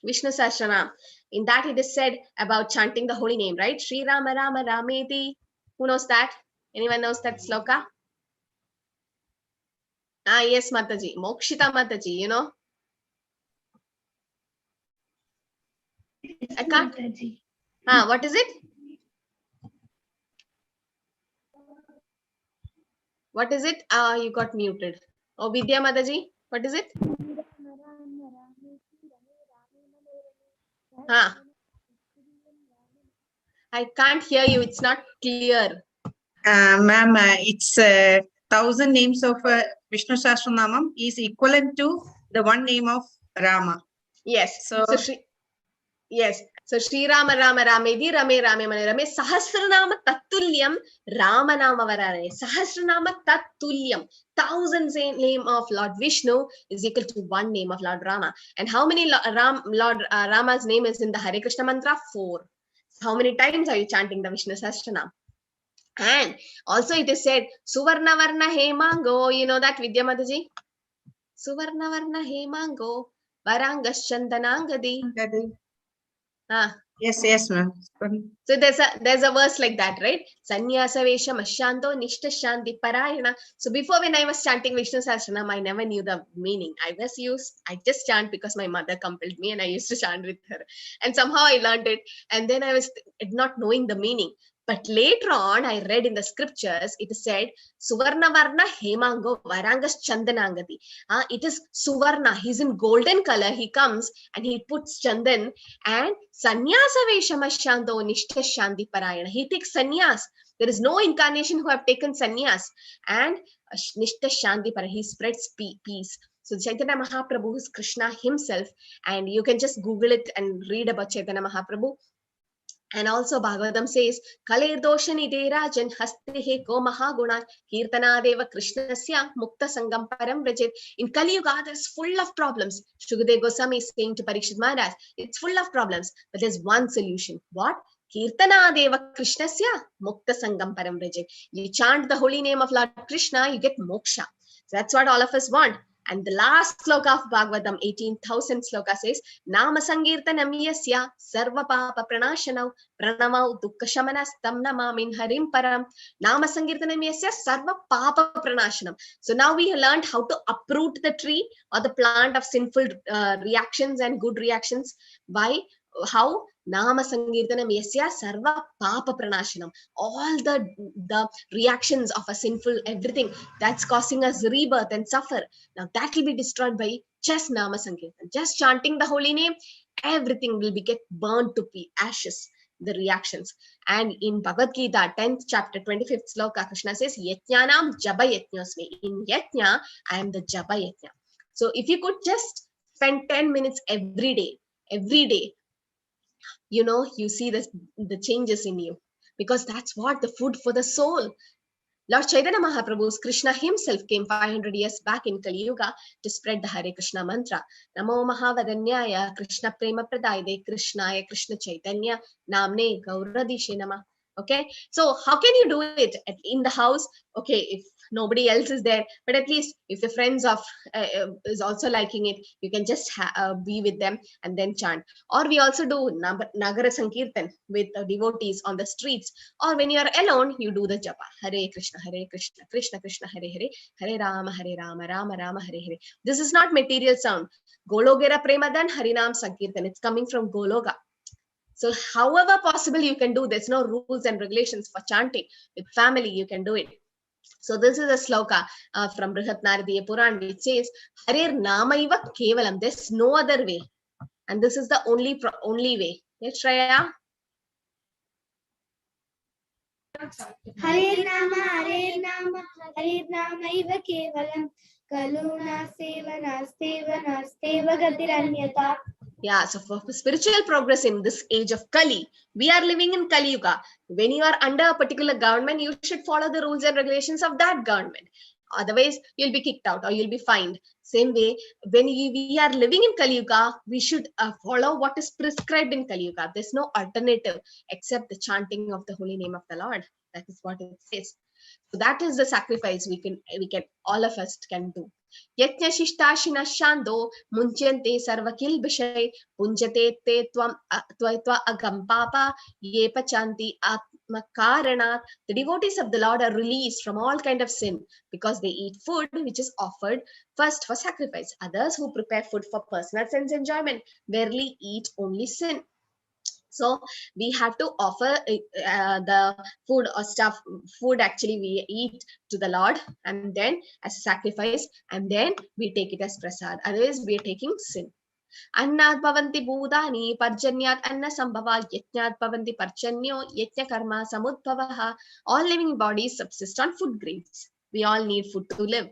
Vishnu Sahasranam. In that it is said about chanting the holy name, right? Shri Rama Rama Rameti. Who knows that? Anyone knows that sloka? Yes, Mataji. Mokshita Mataji, you know? I can't. What is it? What is it? You got muted. Oh, Vidya Mataji, what is it? I can't hear you. It's not clear. Ma'am, it's 1,000 names of Vishnu Sahasranamam is equivalent to the one name of Rama. Yes. So yes. So Shri Rama Rama Ramedi Rame Rame Mane Rame Sahasranama Tattulyam Rama Nama Varane. Sahasranama Tattulyam. 1,000 name of Lord Vishnu is equal to one name of Lord Rama. And how many Lord Rama's name is in the Hare Krishna mantra? 4. How many times are you chanting the Vishnu Sahasranam? And also it is said Suvarna Varna Hemango. You know that, Vidya Mataji? Suvarna Varna Hemango Varangas Chandanangadi. Yes, ma'am. So there's a verse like that, right? Sannyasa vesha mashanto nishta shanti parayana. So before, when I was chanting Vishnu Sahasranam, I never knew the meaning. I just chant because my mother compelled me and I used to chant with her. And somehow I learned it. And then I was not knowing the meaning. But later on, I read in the scriptures, it said, Suvarna Varna Hemango Varangas Chandanangati. It is Suvarna. He's in golden color. He comes and he puts Chandan, and Sannyasa Veshamashanto Nishta Shanti Parayana. He takes sannyas. There is no incarnation who have taken sannyas. And Nishta Shanti Parayana. He spreads peace. So Chaitanya Mahaprabhu is Krishna himself. And you can just Google it and read about Chaitanya Mahaprabhu. And also Bhagavatam says, Kalir doshani de rajan hastehe ko mahagunan kirtanadeva krishnasya mukta sangam param vrajit. In Kali Yuga, there's full of problems. Shukadev Goswami is saying to Parikshit Maharaj, it's full of problems, but there's one solution. What? Kirtanadeva krishnasya mukta sangam param vrajit. You chant the holy name of Lord Krishna, you get moksha. So that's what all of us want. And the last sloka of Bhagavatam, 18,000 sloka says, Nama Sankirtanam yasya sarva papa pranashanau pranamau dukkha shamanastam namamin harim param. Nama Sankirtanam yasya sarva papa pranashanam. So now we learned how to uproot the tree or the plant of sinful reactions and good reactions. By how? Nama Sankirtanam yasya sarva papa pranashanam. All the reactions of a sinful everything that's causing us rebirth and suffer. Now that will be destroyed by just Nama Sankirtan. Just chanting the holy name, everything will be get burnt to ashes, the reactions. And in Bhagavad Gita, 10th chapter, 25th sloka, Krishna says, Yajnanam jaba yajñosmi. In Yajna, I am the jaba yajna. So if you could just spend 10 minutes every day, you know, you see the changes in you, because that's what the food for the soul. Lord Chaitanya Mahaprabhu's Krishna himself came 500 years back in Kali Yuga to spread the Hare Krishna mantra. Namo Mahavadanyaya Krishna Prema Pradayade Krishnaya Krishna Chaitanya Namne Gauradishe Nama. Okay, so how can you do it in the house? Okay, if nobody else is there, but at least if the friends of is also liking it, you can just be with them and then chant. Or we also do Nagara Sankirtan with devotees on the streets. Or when you are alone, you do the japa. Hare Krishna, Krishna Krishna, Hare Hare, Hare Rama, Rama Rama, Hare Hare. This is not material sound. Gologera Premadan Harinam Sankirtan. It's coming from Gologa. So however possible you can do. There's no rules and regulations for chanting. With family, you can do it. So this is a sloka from Brihat Naradiya Puran, which says, Harir Namaiva Kevalam. There's no other way. And this is the only way. Yes, Shreya? Harir Nama Iva Kevalam Kaluna Sevana Gatiranyata. Yeah, so for spiritual progress in this age of Kali, we are living in Kali Yuga. When you are under a particular government, you should follow the rules and regulations of that government. Otherwise, you'll be kicked out or you'll be fined. Same way, when we are living in Kali Yuga, we should follow what is prescribed in Kali Yuga. There's no alternative except the chanting of the holy name of the Lord. That is what it says. So that is the sacrifice we can all of us can do. Yatnya Shishtashina Shando Munchante Sarvakil Bishay Punjate Te Twa Agam Papa Ye Pachanti Atmakaranat. The devotees of the Lord are released from all kind of sin because they eat food which is offered first for sacrifice. Others who prepare food for personal sense enjoyment rarely eat only sin. So we have to offer the food actually we eat to the Lord, and then as a sacrifice, and then we take it as prasad. Otherwise, we are taking sin. Annat bhavanti bhudani parjanyat anna sambhava yajnat bhavanti parjanyo yajna karma samudbhavaha. All living bodies subsist on food grains. We all need food to live,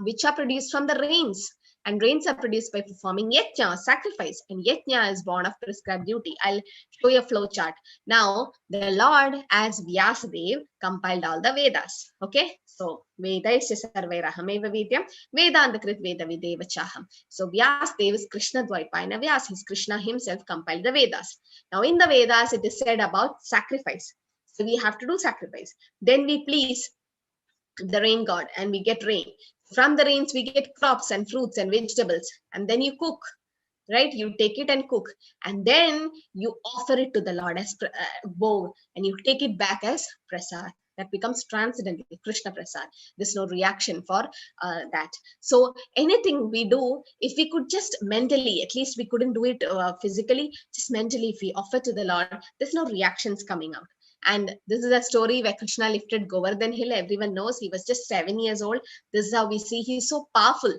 which are produced from the rains. And rains are produced by performing yajna, sacrifice. And yajna is born of prescribed duty. I'll show you a flow chart. Now, the Lord, as Vyasadeva, compiled all the Vedas. Okay? So, Veda is sarvairahameva vidyam, Vedantакrit Veda Videva Chaham. So, Vyasadeva is Krishna Dvaipayana Vyas. He's Krishna himself compiled the Vedas. Now, in the Vedas, it is said about sacrifice. So, we have to do sacrifice. Then we please the rain god and we get rain. From the rains, we get crops and fruits and vegetables. And then you cook. right? You take it and cook, and then you offer it to the Lord as bowl, and you take it back as prasad. That becomes transcendently Krishna prasad. There's no reaction for that. So anything we do, if we could just mentally, at least we couldn't do it physically, just mentally, if we offer to the Lord, there's no reactions coming out. And this is a story where Krishna lifted Govardhan Hill. Everyone knows he was just 7 years old. This is how we see he's so powerful.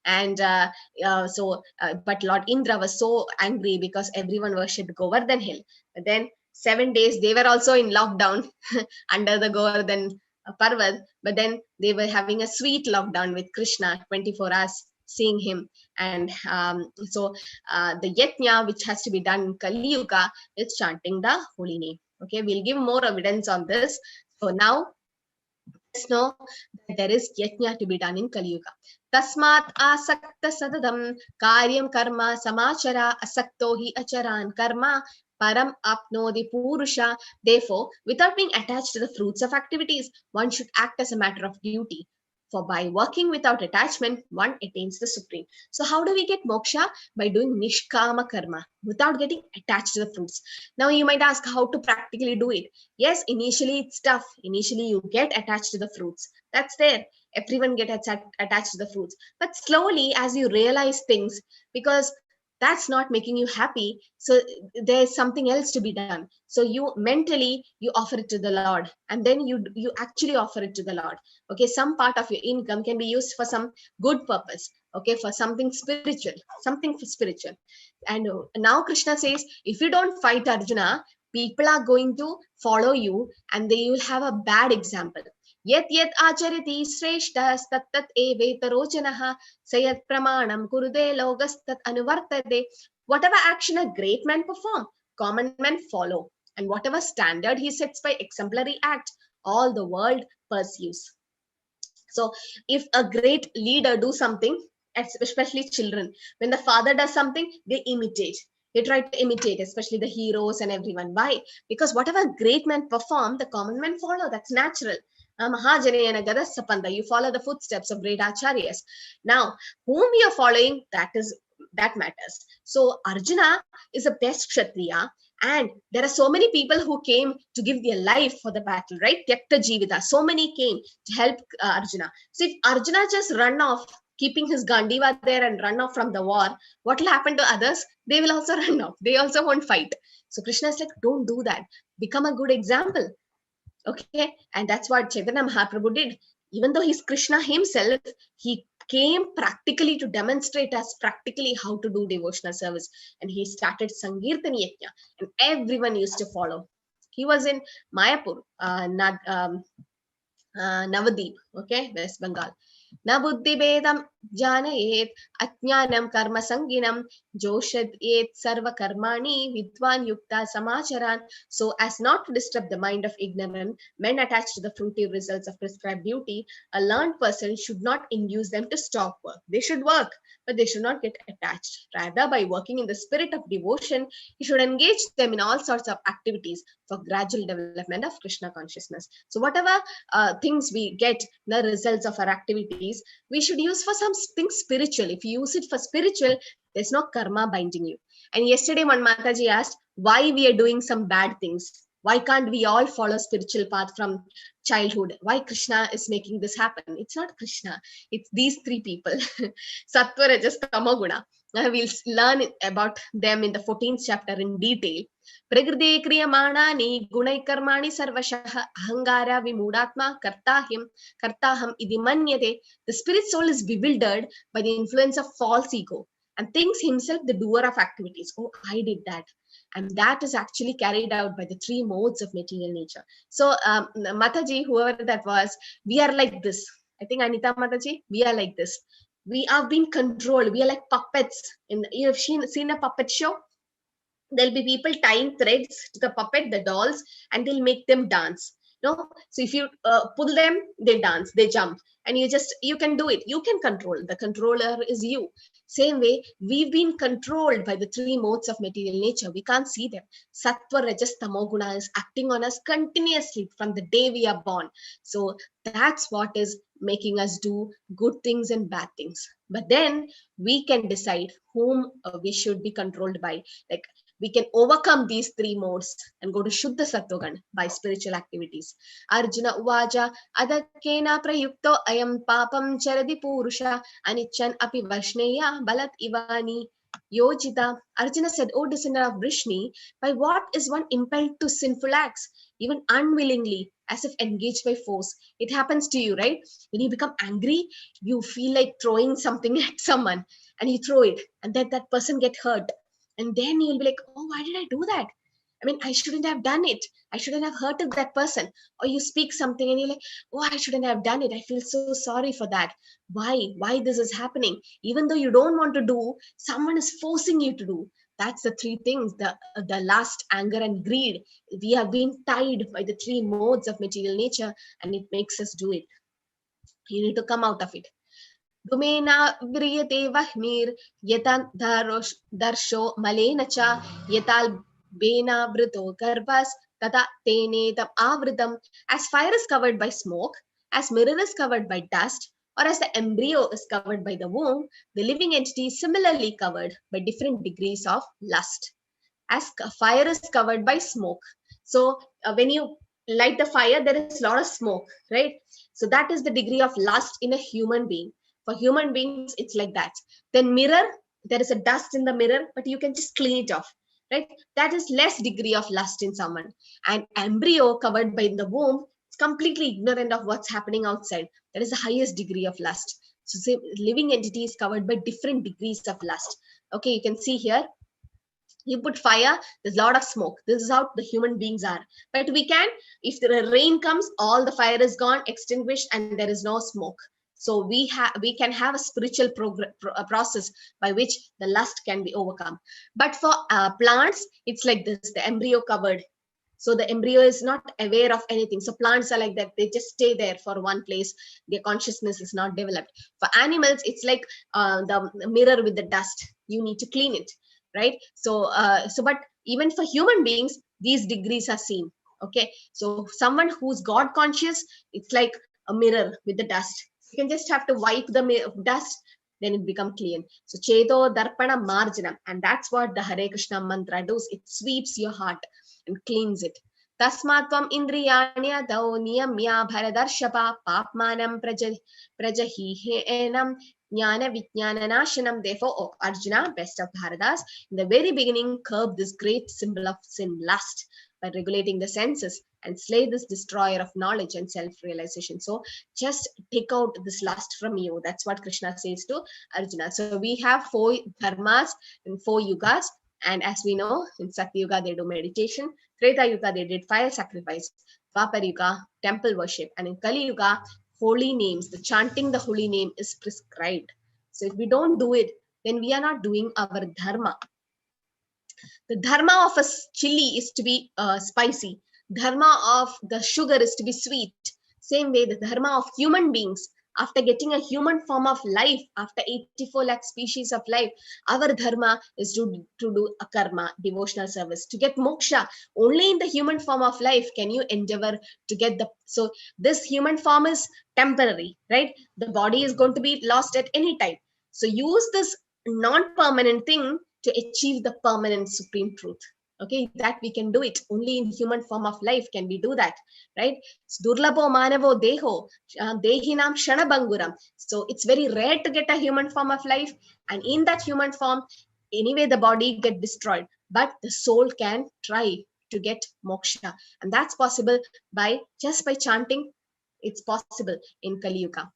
And but Lord Indra was so angry because everyone worshipped Govardhan Hill. But then 7 days they were also in lockdown under the Govardhan Parvat, but then they were having a sweet lockdown with Krishna, 24 hours seeing him. And the yajna which has to be done in Kali Yuga is chanting the holy name. Okay, we'll give more evidence on this. So now let's know that there is yajna to be done in Kali Yuga. Tasmat asakta sadadam karyam karma samachara asakto hi acharan karma param apnodi purusha. Therefore, without being attached to the fruits of activities, one should act as a matter of duty. For by working without attachment, one attains the supreme. So how do we get moksha? By doing nishkama karma, without getting attached to the fruits. Now you might ask how to practically do it. Yes, initially it's tough. Initially you get attached to the fruits. That's there. Everyone gets attached to the fruits. But slowly, as you realize things, because that's not making you happy, so there's something else to be done. So you mentally, you offer it to the Lord, and then you actually offer it to the Lord. Okay, some part of your income can be used for some good purpose, okay, for something spiritual, and now Krishna says, if you don't fight Arjuna, people are going to follow you and they will have a bad example. Yet achariti shreshtas tat evetaro sayat pramanam kurude logastat anuvartade. Whatever action a great man perform, common men follow. And whatever standard he sets by exemplary act, all the world pursues. So if a great leader do something, especially children, when the father does something, they imitate. They try to imitate, especially the heroes and everyone. Why? Because whatever great men perform, the common men follow. That's natural. You follow the footsteps of great acharyas. Now, whom we are following, that matters. So Arjuna is the best Kshatriya, and there are so many people who came to give their life for the battle, right? Tyakta Jivita. So many came to help Arjuna. So if Arjuna just run off, keeping his Gandiva there and run off from the war, what will happen to others? They will also run off. They also won't fight. So Krishna is like, don't do that. Become a good example. Okay, and that's what Chaitanya Mahaprabhu did. Even though he's Krishna himself, he came practically to demonstrate us practically how to do devotional service. And he started Sankirtan Yajna, and everyone used to follow. He was in Mayapur, Navadip, okay, West Bengal. Na buddhi bedam janayet ajnanam karma sanginam joshayet sarva karmani vidwan yukta samacharan. So as not to disturb the mind of ignorant men attached to the fruitive results of prescribed duty, a learned person should not induce them to stop work. They should work, but they should not get attached. Rather, by working in the spirit of devotion, you should engage them in all sorts of activities for gradual development of Krishna consciousness. So whatever things we get, the results of our activities, we should use for something spiritual. If you use it for spiritual, there's no karma binding you. And yesterday when Mataji asked why we are doing some bad things, why can't we all follow spiritual path from childhood? Why Krishna is making this happen? It's not Krishna. It's these three people. Sattva, Rajas, Tamo Guna. We'll learn about them in the 14th chapter in detail. Prakriti kriyamanani gunai karmani sarvashah ahangara vimudatma kartaham idi manyate. The spirit soul is bewildered by the influence of false ego and thinks himself the doer of activities. Oh, I did that. And that is actually carried out by the three modes of material nature. So Mataji, whoever that was, we are like this. I think Anita Mataji, we are like this. We are being controlled. We are like puppets. You have seen a puppet show? There'll be people tying threads to the puppet, the dolls, and they'll make them dance. No, so if you pull them, they dance, they jump, and you can do it. You can control. The controller is you. Same way, we've been controlled by the three modes of material nature. We can't see them. Sattva, Rajas, Tamo Guna is acting on us continuously from the day we are born. So that's what is making us do good things and bad things. But then we can decide whom we should be controlled by. Like, we can overcome these three modes and go to Shuddha Sattvagan by spiritual activities. Arjuna Uvaja Adakena Prayukto Ayam Papam Charadi Purusha Anichan Api Vashneya Balat Ivani Yojita. Arjuna said, O descendant of Vrishni, by what is one impelled to sinful acts, even unwillingly, as if engaged by force? It happens to you, right? When you become angry, you feel like throwing something at someone and you throw it, and then that person get hurt. And then you'll be like, oh, why did I do that? I mean, I shouldn't have done it. I shouldn't have hurted that person. Or you speak something and you're like, oh, I shouldn't have done it. I feel so sorry for that. Why this is happening? Even though you don't want to do, someone is forcing you to do. That's the three things, the lust, anger, and greed. We have been tied by the three modes of material nature, and it makes us do it. You need to come out of it. Dumena vriyate vahmir yatan darsho malena cha yatal bena vrito garbhas tata tenetam avritam. As fire is covered by smoke, as mirror is covered by dust, or as the embryo is covered by the womb, the living entity is similarly covered by different degrees of lust. As fire is covered by smoke. So when you light the fire, there is a lot of smoke, right? So that is the degree of lust in a human being. For human beings, it's like that. Then mirror, there is a dust in the mirror, but you can just clean it off, right? That is less degree of lust in someone. And embryo covered by the womb is completely ignorant of what's happening outside. That is the highest degree of lust. So say, living entity is covered by different degrees of lust. Okay, you can see here. You put fire, there's a lot of smoke. This is how the human beings are. But we can, if the rain comes, all the fire is gone, extinguished, and there is no smoke. So we can have a spiritual process by which the lust can be overcome. But for plants, it's like this, the embryo covered. So the embryo is not aware of anything. So plants are like that. They just stay there for one place. Their consciousness is not developed. For animals, it's like the mirror with the dust. You need to clean it, right? So, but even for human beings, these degrees are seen. Okay. So someone who's God conscious, it's like a mirror with the dust. You can just have to wipe the dust, then it become clean. So Cheto Darpana Marjanam, and that's what the Hare Krishna mantra does. It sweeps your heart and cleans it. Tasmatvam Indriyanya Dao Niyamya Bharadarshapa Papmanam Prajahihenam Jnana Vijnana Nashanam. Therefore, oh, Arjuna, best of Bharadas, in the very beginning, curb this great symbol of sin, lust, by regulating the senses and slay this destroyer of knowledge and self-realization. So just take out this lust from you. That's what Krishna says to Arjuna. So we have 4 dharmas and 4 yugas. And as we know, in Satya Yuga, they do meditation. Treta Yuga, they did fire sacrifice. Dwapar Yuga, temple worship. And in Kali Yuga, holy names, the chanting the holy name is prescribed. So if we don't do it, then we are not doing our dharma. The dharma of a chili is to be spicy. Dharma of the sugar is to be sweet. Same way, the dharma of human beings, after getting a human form of life, after 84 lakh species of life, our dharma is to do a karma, devotional service, to get moksha. Only in the human form of life can you endeavor to get the... So this human form is temporary, right? The body is going to be lost at any time. So use this non-permanent thing to achieve the permanent supreme truth. Okay, that we can do it. Only in human form of life can we do that, right? Durlabho manavo deho, dehinam shanabanguram. So it's very rare to get a human form of life. And in that human form, anyway, the body get destroyed. But the soul can try to get moksha. And that's possible just by chanting. It's possible in Kali Yuga.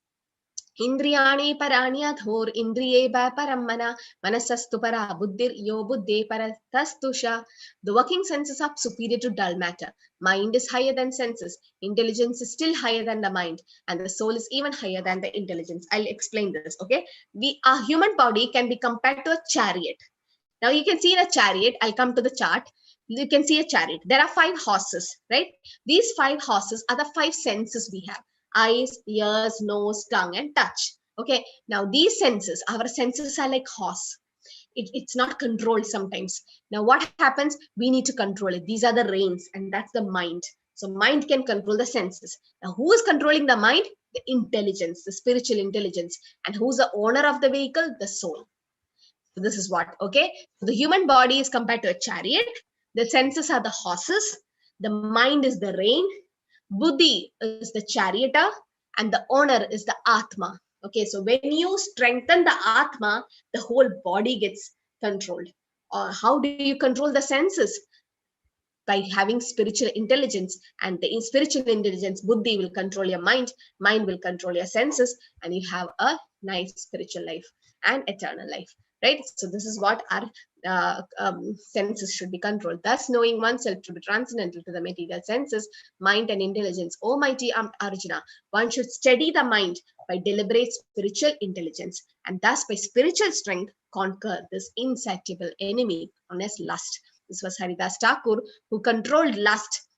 Indriyani paranya dhor indriye ba paramana manasastu para buddhir yo buddhe paratastusha. The working senses are superior to dull matter. Mind is higher than senses. Intelligence is still higher than the mind, and the soul is even higher than the intelligence. I'll explain this. Okay, our human body can be compared to a chariot. Now you can see in a chariot. I'll come to the chart. You can see a chariot. There are 5 horses, right? These 5 horses are the 5 senses we have: eyes, ears, nose, tongue, and touch. Okay, now these senses, our senses are like horse. It's not controlled sometimes. Now what happens? We need to control it. These are the reins, and that's the mind. So mind can control the senses. Now who is controlling the mind? The intelligence, the spiritual intelligence. And who's the owner of the vehicle? The soul. So this is what, okay? So the human body is compared to a chariot. The senses are the horses. The mind is the rein. Buddhi is the charioteer. And the owner is the Atma. Okay, so when you strengthen the Atma, the whole body gets controlled. How do you control the senses? By having spiritual intelligence, and the spiritual intelligence, Buddhi, will control your mind will control your senses, and you have a nice spiritual life and eternal life, right? So this is what our senses should be controlled. Thus, knowing oneself to be transcendental to the material senses, mind and intelligence. O mighty Arjuna, one should steady the mind by deliberate spiritual intelligence, and thus by spiritual strength conquer this insatiable enemy known as lust. This was Haridas Thakur, who controlled lust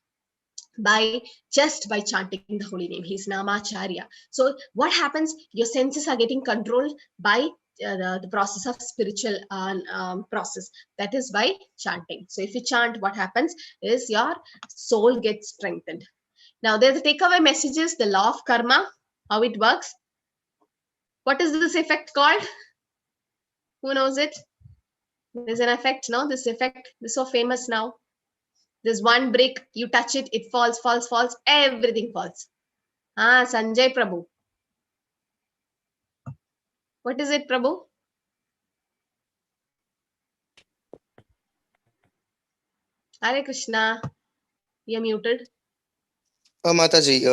by chanting the holy name. He's Namacharya. So what happens? Your senses are getting controlled by the process of spiritual process, that is by chanting. So if you chant, what happens is your soul gets strengthened. Now there's the takeaway messages, the law of karma, how it works. What is this effect called? Who knows it? There's an effect, no? This effect is so famous now. There's one brick, you touch it, it falls, everything falls. Sanjay Prabhu. What is it, Prabhu? Hare Krishna. You're muted. Mataji,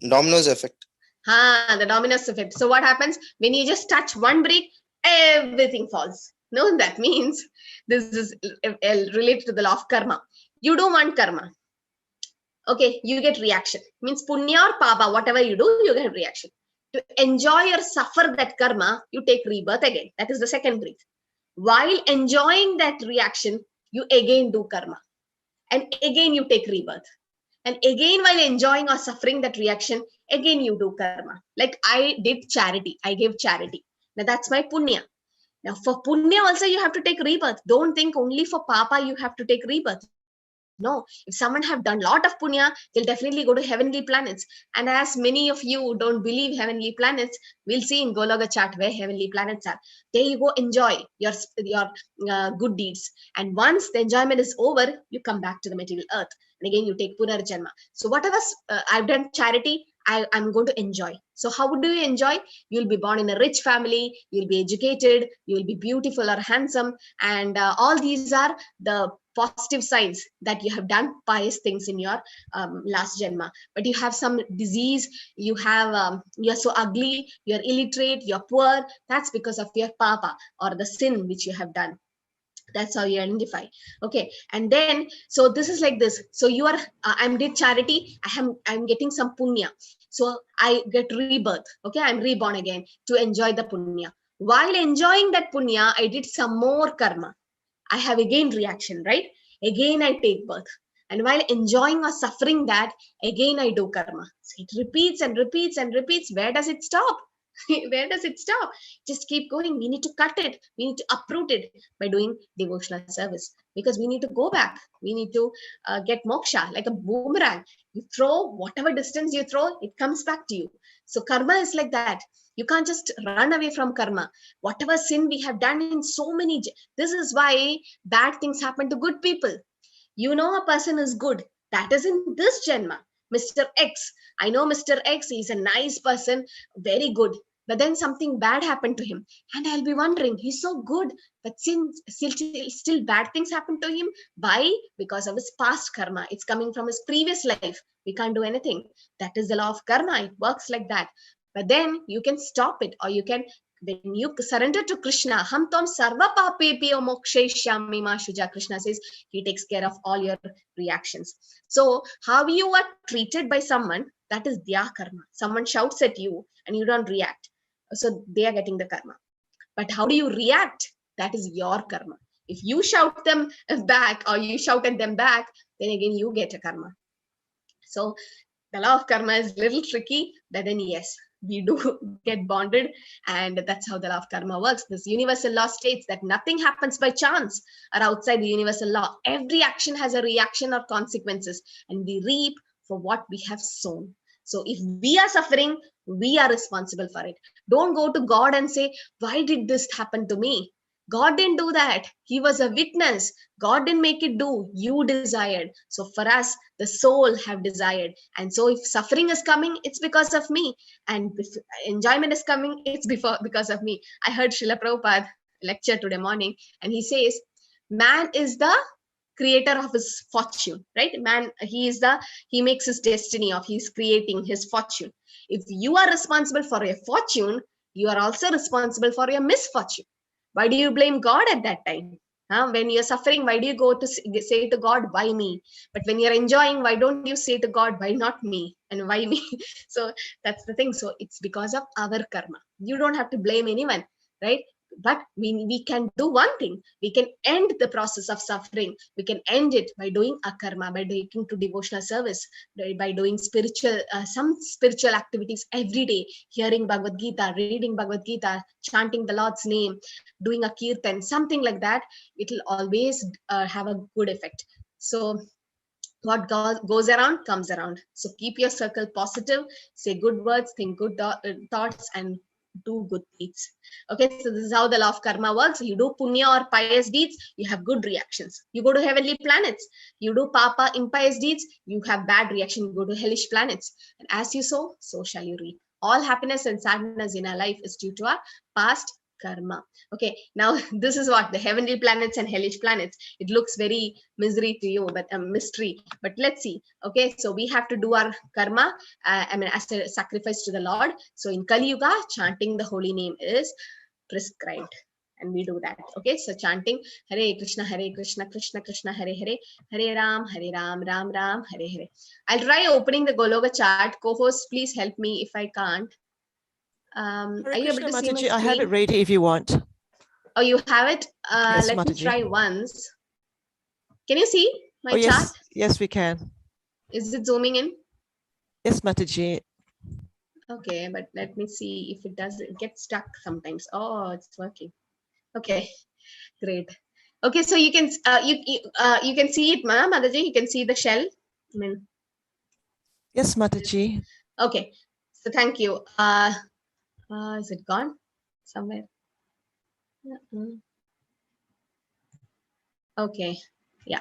dominoes effect. The dominoes effect. So what happens when you just touch one brick, everything falls. No, that means this is related to the law of karma. You do one karma. Okay, you get reaction. Means punya or papa, whatever you do, you get reaction. To enjoy or suffer that karma, you take rebirth again. That is the second breath. While enjoying that reaction, you again do karma. And again you take rebirth. And again, while enjoying or suffering that reaction, again you do karma. Like I did charity. I gave charity. Now that's my punya. Now for punya also you have to take rebirth. Don't think only for papa you have to take rebirth. No, if someone have done lot of punya, they'll definitely go to heavenly planets. And as many of you don't believe heavenly planets, we'll see in Goloka chart where heavenly planets are. There you go, enjoy your good deeds. And once the enjoyment is over, you come back to the material earth. And again, you take Punarjanma. So whatever I've done charity, I'm going to enjoy. So how do you enjoy? You'll be born in a rich family, you'll be educated, you'll be beautiful or handsome. And all these are the positive signs that you have done pious things in your last Janma. But you have some disease, you're so ugly, you're illiterate, you're poor. That's because of your papa or the sin which you have done. That's how you identify. Okay, and then so this is like this. So you are I'm did charity, I'm getting some punya, so I get rebirth. Okay, I'm reborn again to enjoy the punya. While enjoying that punya, I did some more karma. I have again reaction, right? Again I take birth, and while enjoying or suffering that, again I do karma. So it repeats and repeats and repeats. Where does it stop? Where does it stop? Just keep going. We need to cut it. We need to uproot it by doing devotional service, because we need to go back. We need to get moksha like a boomerang. You throw whatever distance you throw, it comes back to you. So karma is like that. You can't just run away from karma. Whatever sin we have done in so many, this is why bad things happen to good people. You know a person is good. That is in this Janma. Mr. X, I know Mr. X, he's a nice person, very good. But then something bad happened to him. And I'll be wondering, he's so good, but since still bad things happen to him. Why? Because of his past karma. It's coming from his previous life. We can't do anything. That is the law of karma. It works like that. But then you can stop it, or you can, when you surrender to Krishna, Ham Tom Sarva Papepiyo Moksheshyami Ma Shuja, Krishna says, he takes care of all your reactions. So how you are treated by someone, that is their karma. Someone shouts at you and you don't react. So they are getting the karma. But how do you react? That is your karma. If you shout them back, or you shout at them back, then again you get a karma. So the law of karma is a little tricky, but then yes, we do get bonded, and that's how the law of karma works. This universal law states that nothing happens by chance or outside the universal law. Every action has a reaction or consequences, and we reap for what we have sown. So if we are suffering, we are responsible for it. Don't go to God and say, why did this happen to me? God didn't do that. He was a witness. God didn't make it do. You desired. So for us, the soul have desired. And so if suffering is coming, it's because of me. And if enjoyment is coming, it's because of me. I heard Srila Prabhupada lecture today morning, and he says, man is the creator of his fortune, right? Man, he makes his destiny of, he's creating his fortune. If you are responsible for your fortune, you are also responsible for your misfortune. Why do you blame God at that time? When you're suffering, why do you go to say to God, why me? But when you're enjoying, why don't you say to God, why not me? And why me? So that's the thing. So it's because of our karma. You don't have to blame anyone, right? But we can do one thing. We can end the process of suffering. We can end it by doing a karma, by taking to devotional service, by doing some spiritual activities every day, hearing Bhagavad Gita, reading Bhagavad Gita, chanting the Lord's name, doing a kirtan, something like that. It will always have a good effect. So what goes around comes around. So keep your circle positive, say good words, think good thoughts, and do good deeds. Okay, so this is how the law of karma works. You do punya or pious deeds, you have good reactions. You go to heavenly planets. You do papa, impious deeds, you have bad reaction. You go to hellish planets. And as you sow, so shall you reap. All happiness and sadness in our life is due to our past karma. Okay, now this is what the heavenly planets and hellish planets. It looks very misery to you, but a mystery. But let's see. Okay, so we have to do our karma. As a sacrifice to the Lord. So in Kali Yuga, chanting the holy name is prescribed, and we do that. Okay, so chanting Hare Krishna, Krishna Krishna, Hare Hare, Hare Ram, Ram Ram, Hare Hare. I'll try opening the Goloka chart. Co-host, please help me if I can't. Are you able to see my screen? I have it ready if you want. Oh, you have it? Yes, let Mataji. me try once. Can you see my chart? Yes, yes, we can. Is it zooming in? Yes, Mataji. Okay, but let me see if it does. It gets stuck sometimes. Oh, it's working. Okay, great. Okay, so you can you can see it, Mataji. You can see the shell. Yes, Mataji. Okay, so thank you. Is it gone somewhere? Okay, yeah.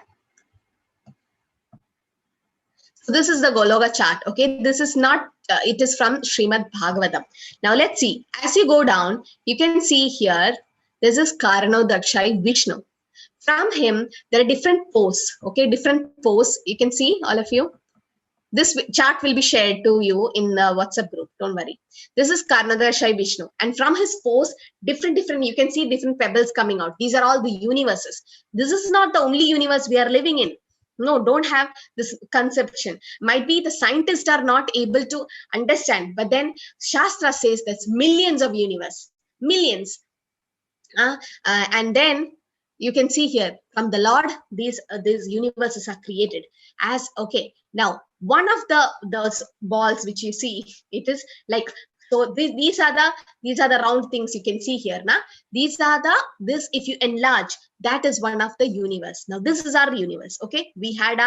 So this is the Goloka chart. Okay, this is not. It is from Srimad Bhagavatam. Now let's see. As you go down, you can see here. This is Karanodakshai Vishnu. From him, there are different posts. Okay, different posts. You can see all of you. This chart will be shared to you in the WhatsApp group. Don't worry. This is Karanodakshai Vishnu. And from his post, different, you can see different pebbles coming out. These are all the universes. This is not the only universe we are living in. No, don't have this conception. Might be the scientists are not able to understand. But then Shastra says there's millions of universe. Millions. And then you can see here from the Lord, these universes are created as, okay, now one of those balls which you see, it is like, so these are the round things you can see here. Now these are this, if you enlarge, that is one of the universe. Now this is our universe. Okay, we have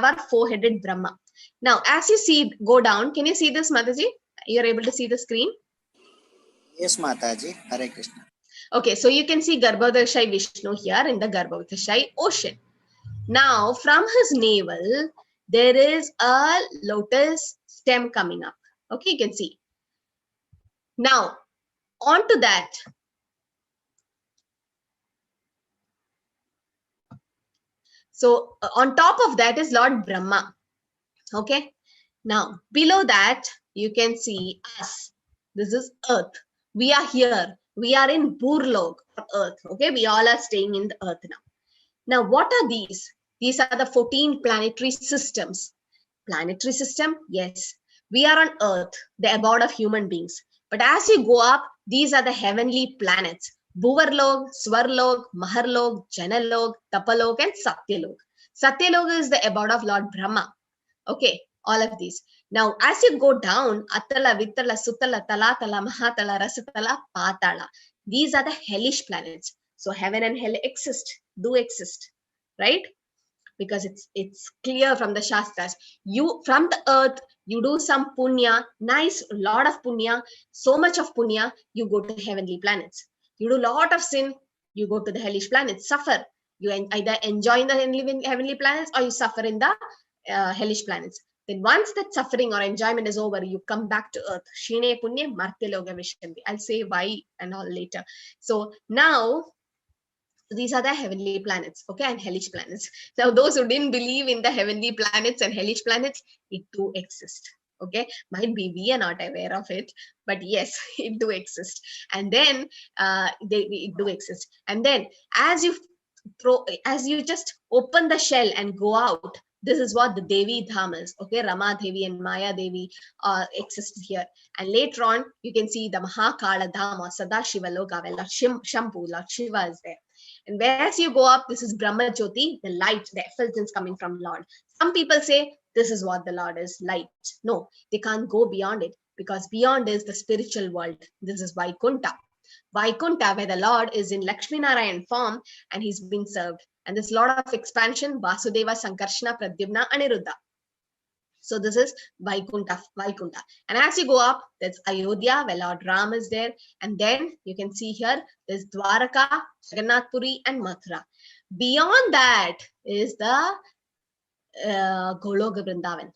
our four-headed Brahma. Now as you see, go down, can you see this, Mataji? You're able to see the screen? Yes, Mataji. Hare Krishna. Okay, so you can see Garbhodakshai Vishnu here in the Garbhodakshai ocean. Now, from his navel, there is a lotus stem coming up. Okay, you can see. Now, onto that, so on top of that is Lord Brahma. Okay, now below that, you can see us. This is Earth. We are here. We are in Burlok, Earth. Okay, we all are staying in the Earth now. Now, what are these? These are the 14 planetary systems. Planetary system, yes. We are on Earth, the abode of human beings. But as you go up, these are the heavenly planets. Bhuvarlok, Swarlok, Maharlok, Janalok, Tapalok, and Satyalok. Satyalok is the abode of Lord Brahma. Okay, all of these. Now, as you go down, Atala, Vitala, Sutala, Talatala, Mahatala, Rasatala, Patala. These are the hellish planets. So heaven and hell do exist, right? Because it's clear from the Shastras. You, from the earth, you do some punya, nice, lot of punya, so much of punya, you go to heavenly planets. You do lot of sin, you go to the hellish planets, suffer. You either enjoy in the heavenly planets or you suffer in the hellish planets. Then once that suffering or enjoyment is over, you come back to earth. Shine punya martya loga vishambi. I'll say why and all later. So now, these are the heavenly planets, okay, and hellish planets. Now, those who didn't believe in the heavenly planets and hellish planets, it do exist. Okay, might be we are not aware of it, but yes, it do exist. And then it do exist. And then as you just open the shell and go out, this is what the Devi Dhamas, okay, Rama Devi and Maya Devi exist here. And later on, you can see the Mahakala Dhama, Sadashiva Loka, where Lord Shambhu, Lord Shiva is there. And as you go up, this is Brahma Jyoti, the light, the effulgence coming from Lord. Some people say this is what the Lord is, light. No, they can't go beyond it, because beyond is the spiritual world. This is Vaikunta. Vaikunta, where the Lord is in Lakshmi Narayan form and he's being served. And this Lord of expansion, Vasudeva, Sankarshana, Pradyumna, Aniruddha. So this is Vaikunta. And as you go up, there's Ayodhya, where Lord Ram is there. And then you can see here, there's Dwaraka, Jagannath Puri, and Mathura. Beyond that is the Goloka Vrindavan.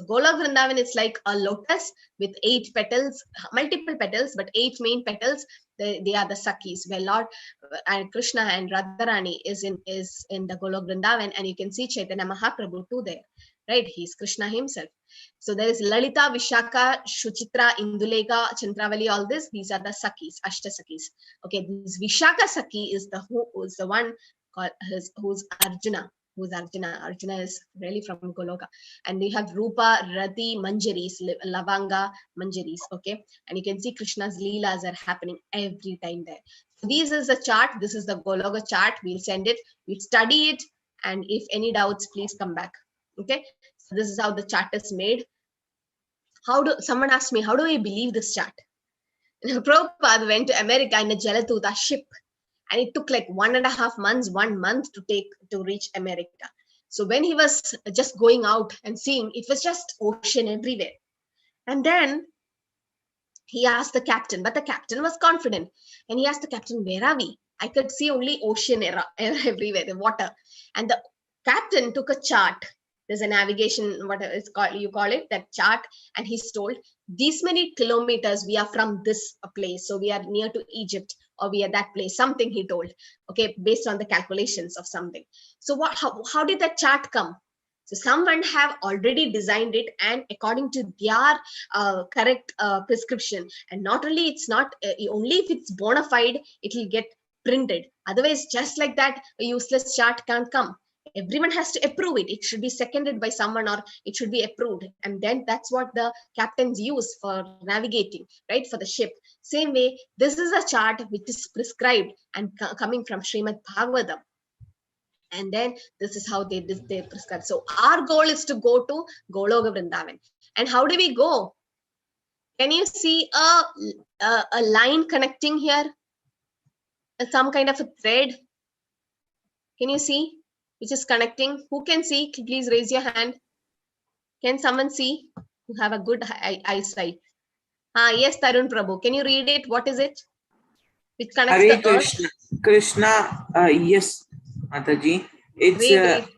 Goloka Vrindavan is like a lotus with 8 petals, multiple petals, but 8 main petals. They are the Sakhis, where Lord and Krishna and Radharani is in the Goloka Vrindavan, and you can see Chaitanya Mahaprabhu too there, right? He's Krishna himself. So there is Lalita, Vishaka, Shuchitra, Induleka, Chandravali, all this. These are the Sakhis, Ashta Sakhis. Okay, this Vishaka Sakhi is who's the one called who's Arjuna. Who's Arjuna? Arjuna is really from Goloka. And we have Rupa, Rati, Manjaris, Lavanga, Manjaris, okay? And you can see Krishna's Leelas are happening every time there. So this is the chart. This is the Goloka chart. We'll send it. We'll study it. And if any doubts, please come back, okay? So this is how the chart is made. Someone asked me, how do I believe this chart? Prabhupada went to America in a Jaladuta ship. And it took like 1.5 months, 1 month to reach America. So when he was just going out and seeing, it was just ocean everywhere. And then he asked the captain, but the captain was confident. And he asked the captain, where are we? I could see only ocean everywhere, the water. And the captain took a chart. There's a navigation, whatever it's called, you call it, that chart. And he's told, these many kilometers, we are from this place. So we are near to Egypt, or we are that place, something he told, okay, based on the calculations of something. So how did that chart come? So someone have already designed it, and according to their correct prescription. And not only, it's not, only if it's bona fide, it will get printed. Otherwise, just like that, a useless chart can't come. Everyone has to approve it. It should be seconded by someone, or it should be approved. And then that's what the captains use for navigating, right, for the ship. Same way, this is a chart which is prescribed and coming from Srimad Bhagavatam. And then this is how they prescribe. So our goal is to go to Goloka Vrindavan. And how do we go? Can you see a line connecting here? Some kind of a thread? Can you see? Which is connecting. Who can see? Please raise your hand. Can someone see? Who have a good eyesight? Yes, Tarun Prabhu. Can you read it? What is it? Which connects Hare the Krishna. earth? Krishna, yes, Mataji. It's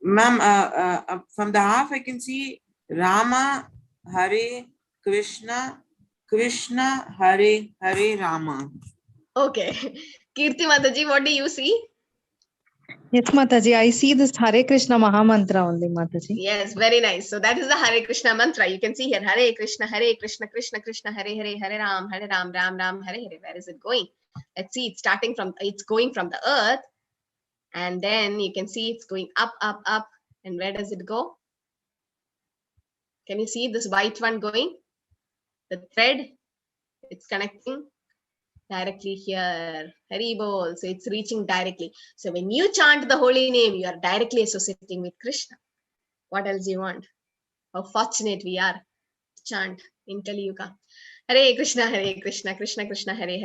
ma'am. From the half, I can see Rama, Hare Krishna, Krishna, Hare Hare Rama. Okay. Kirti Mataji, what do you see? Yes, Mataji, I see this Hare Krishna Mahamantra only, Mataji. Yes, very nice. So that is the Hare Krishna mantra. You can see here, Hare Krishna, Krishna Krishna, Hare Hare, Hare Ram, Ram Ram, Hare Hare. Where is it going? Let's see, it's going from the earth. And then you can see it's going up, up, up. And where does it go? Can you see this white one going? The thread, it's connecting directly here. Hari Bol. So it's reaching directly. So when you chant the holy name, you are directly associating with Krishna. What else do you want? How fortunate we are to chant in Kali Yuga. Hare Krishna, Krishna Krishna, Hare Hare.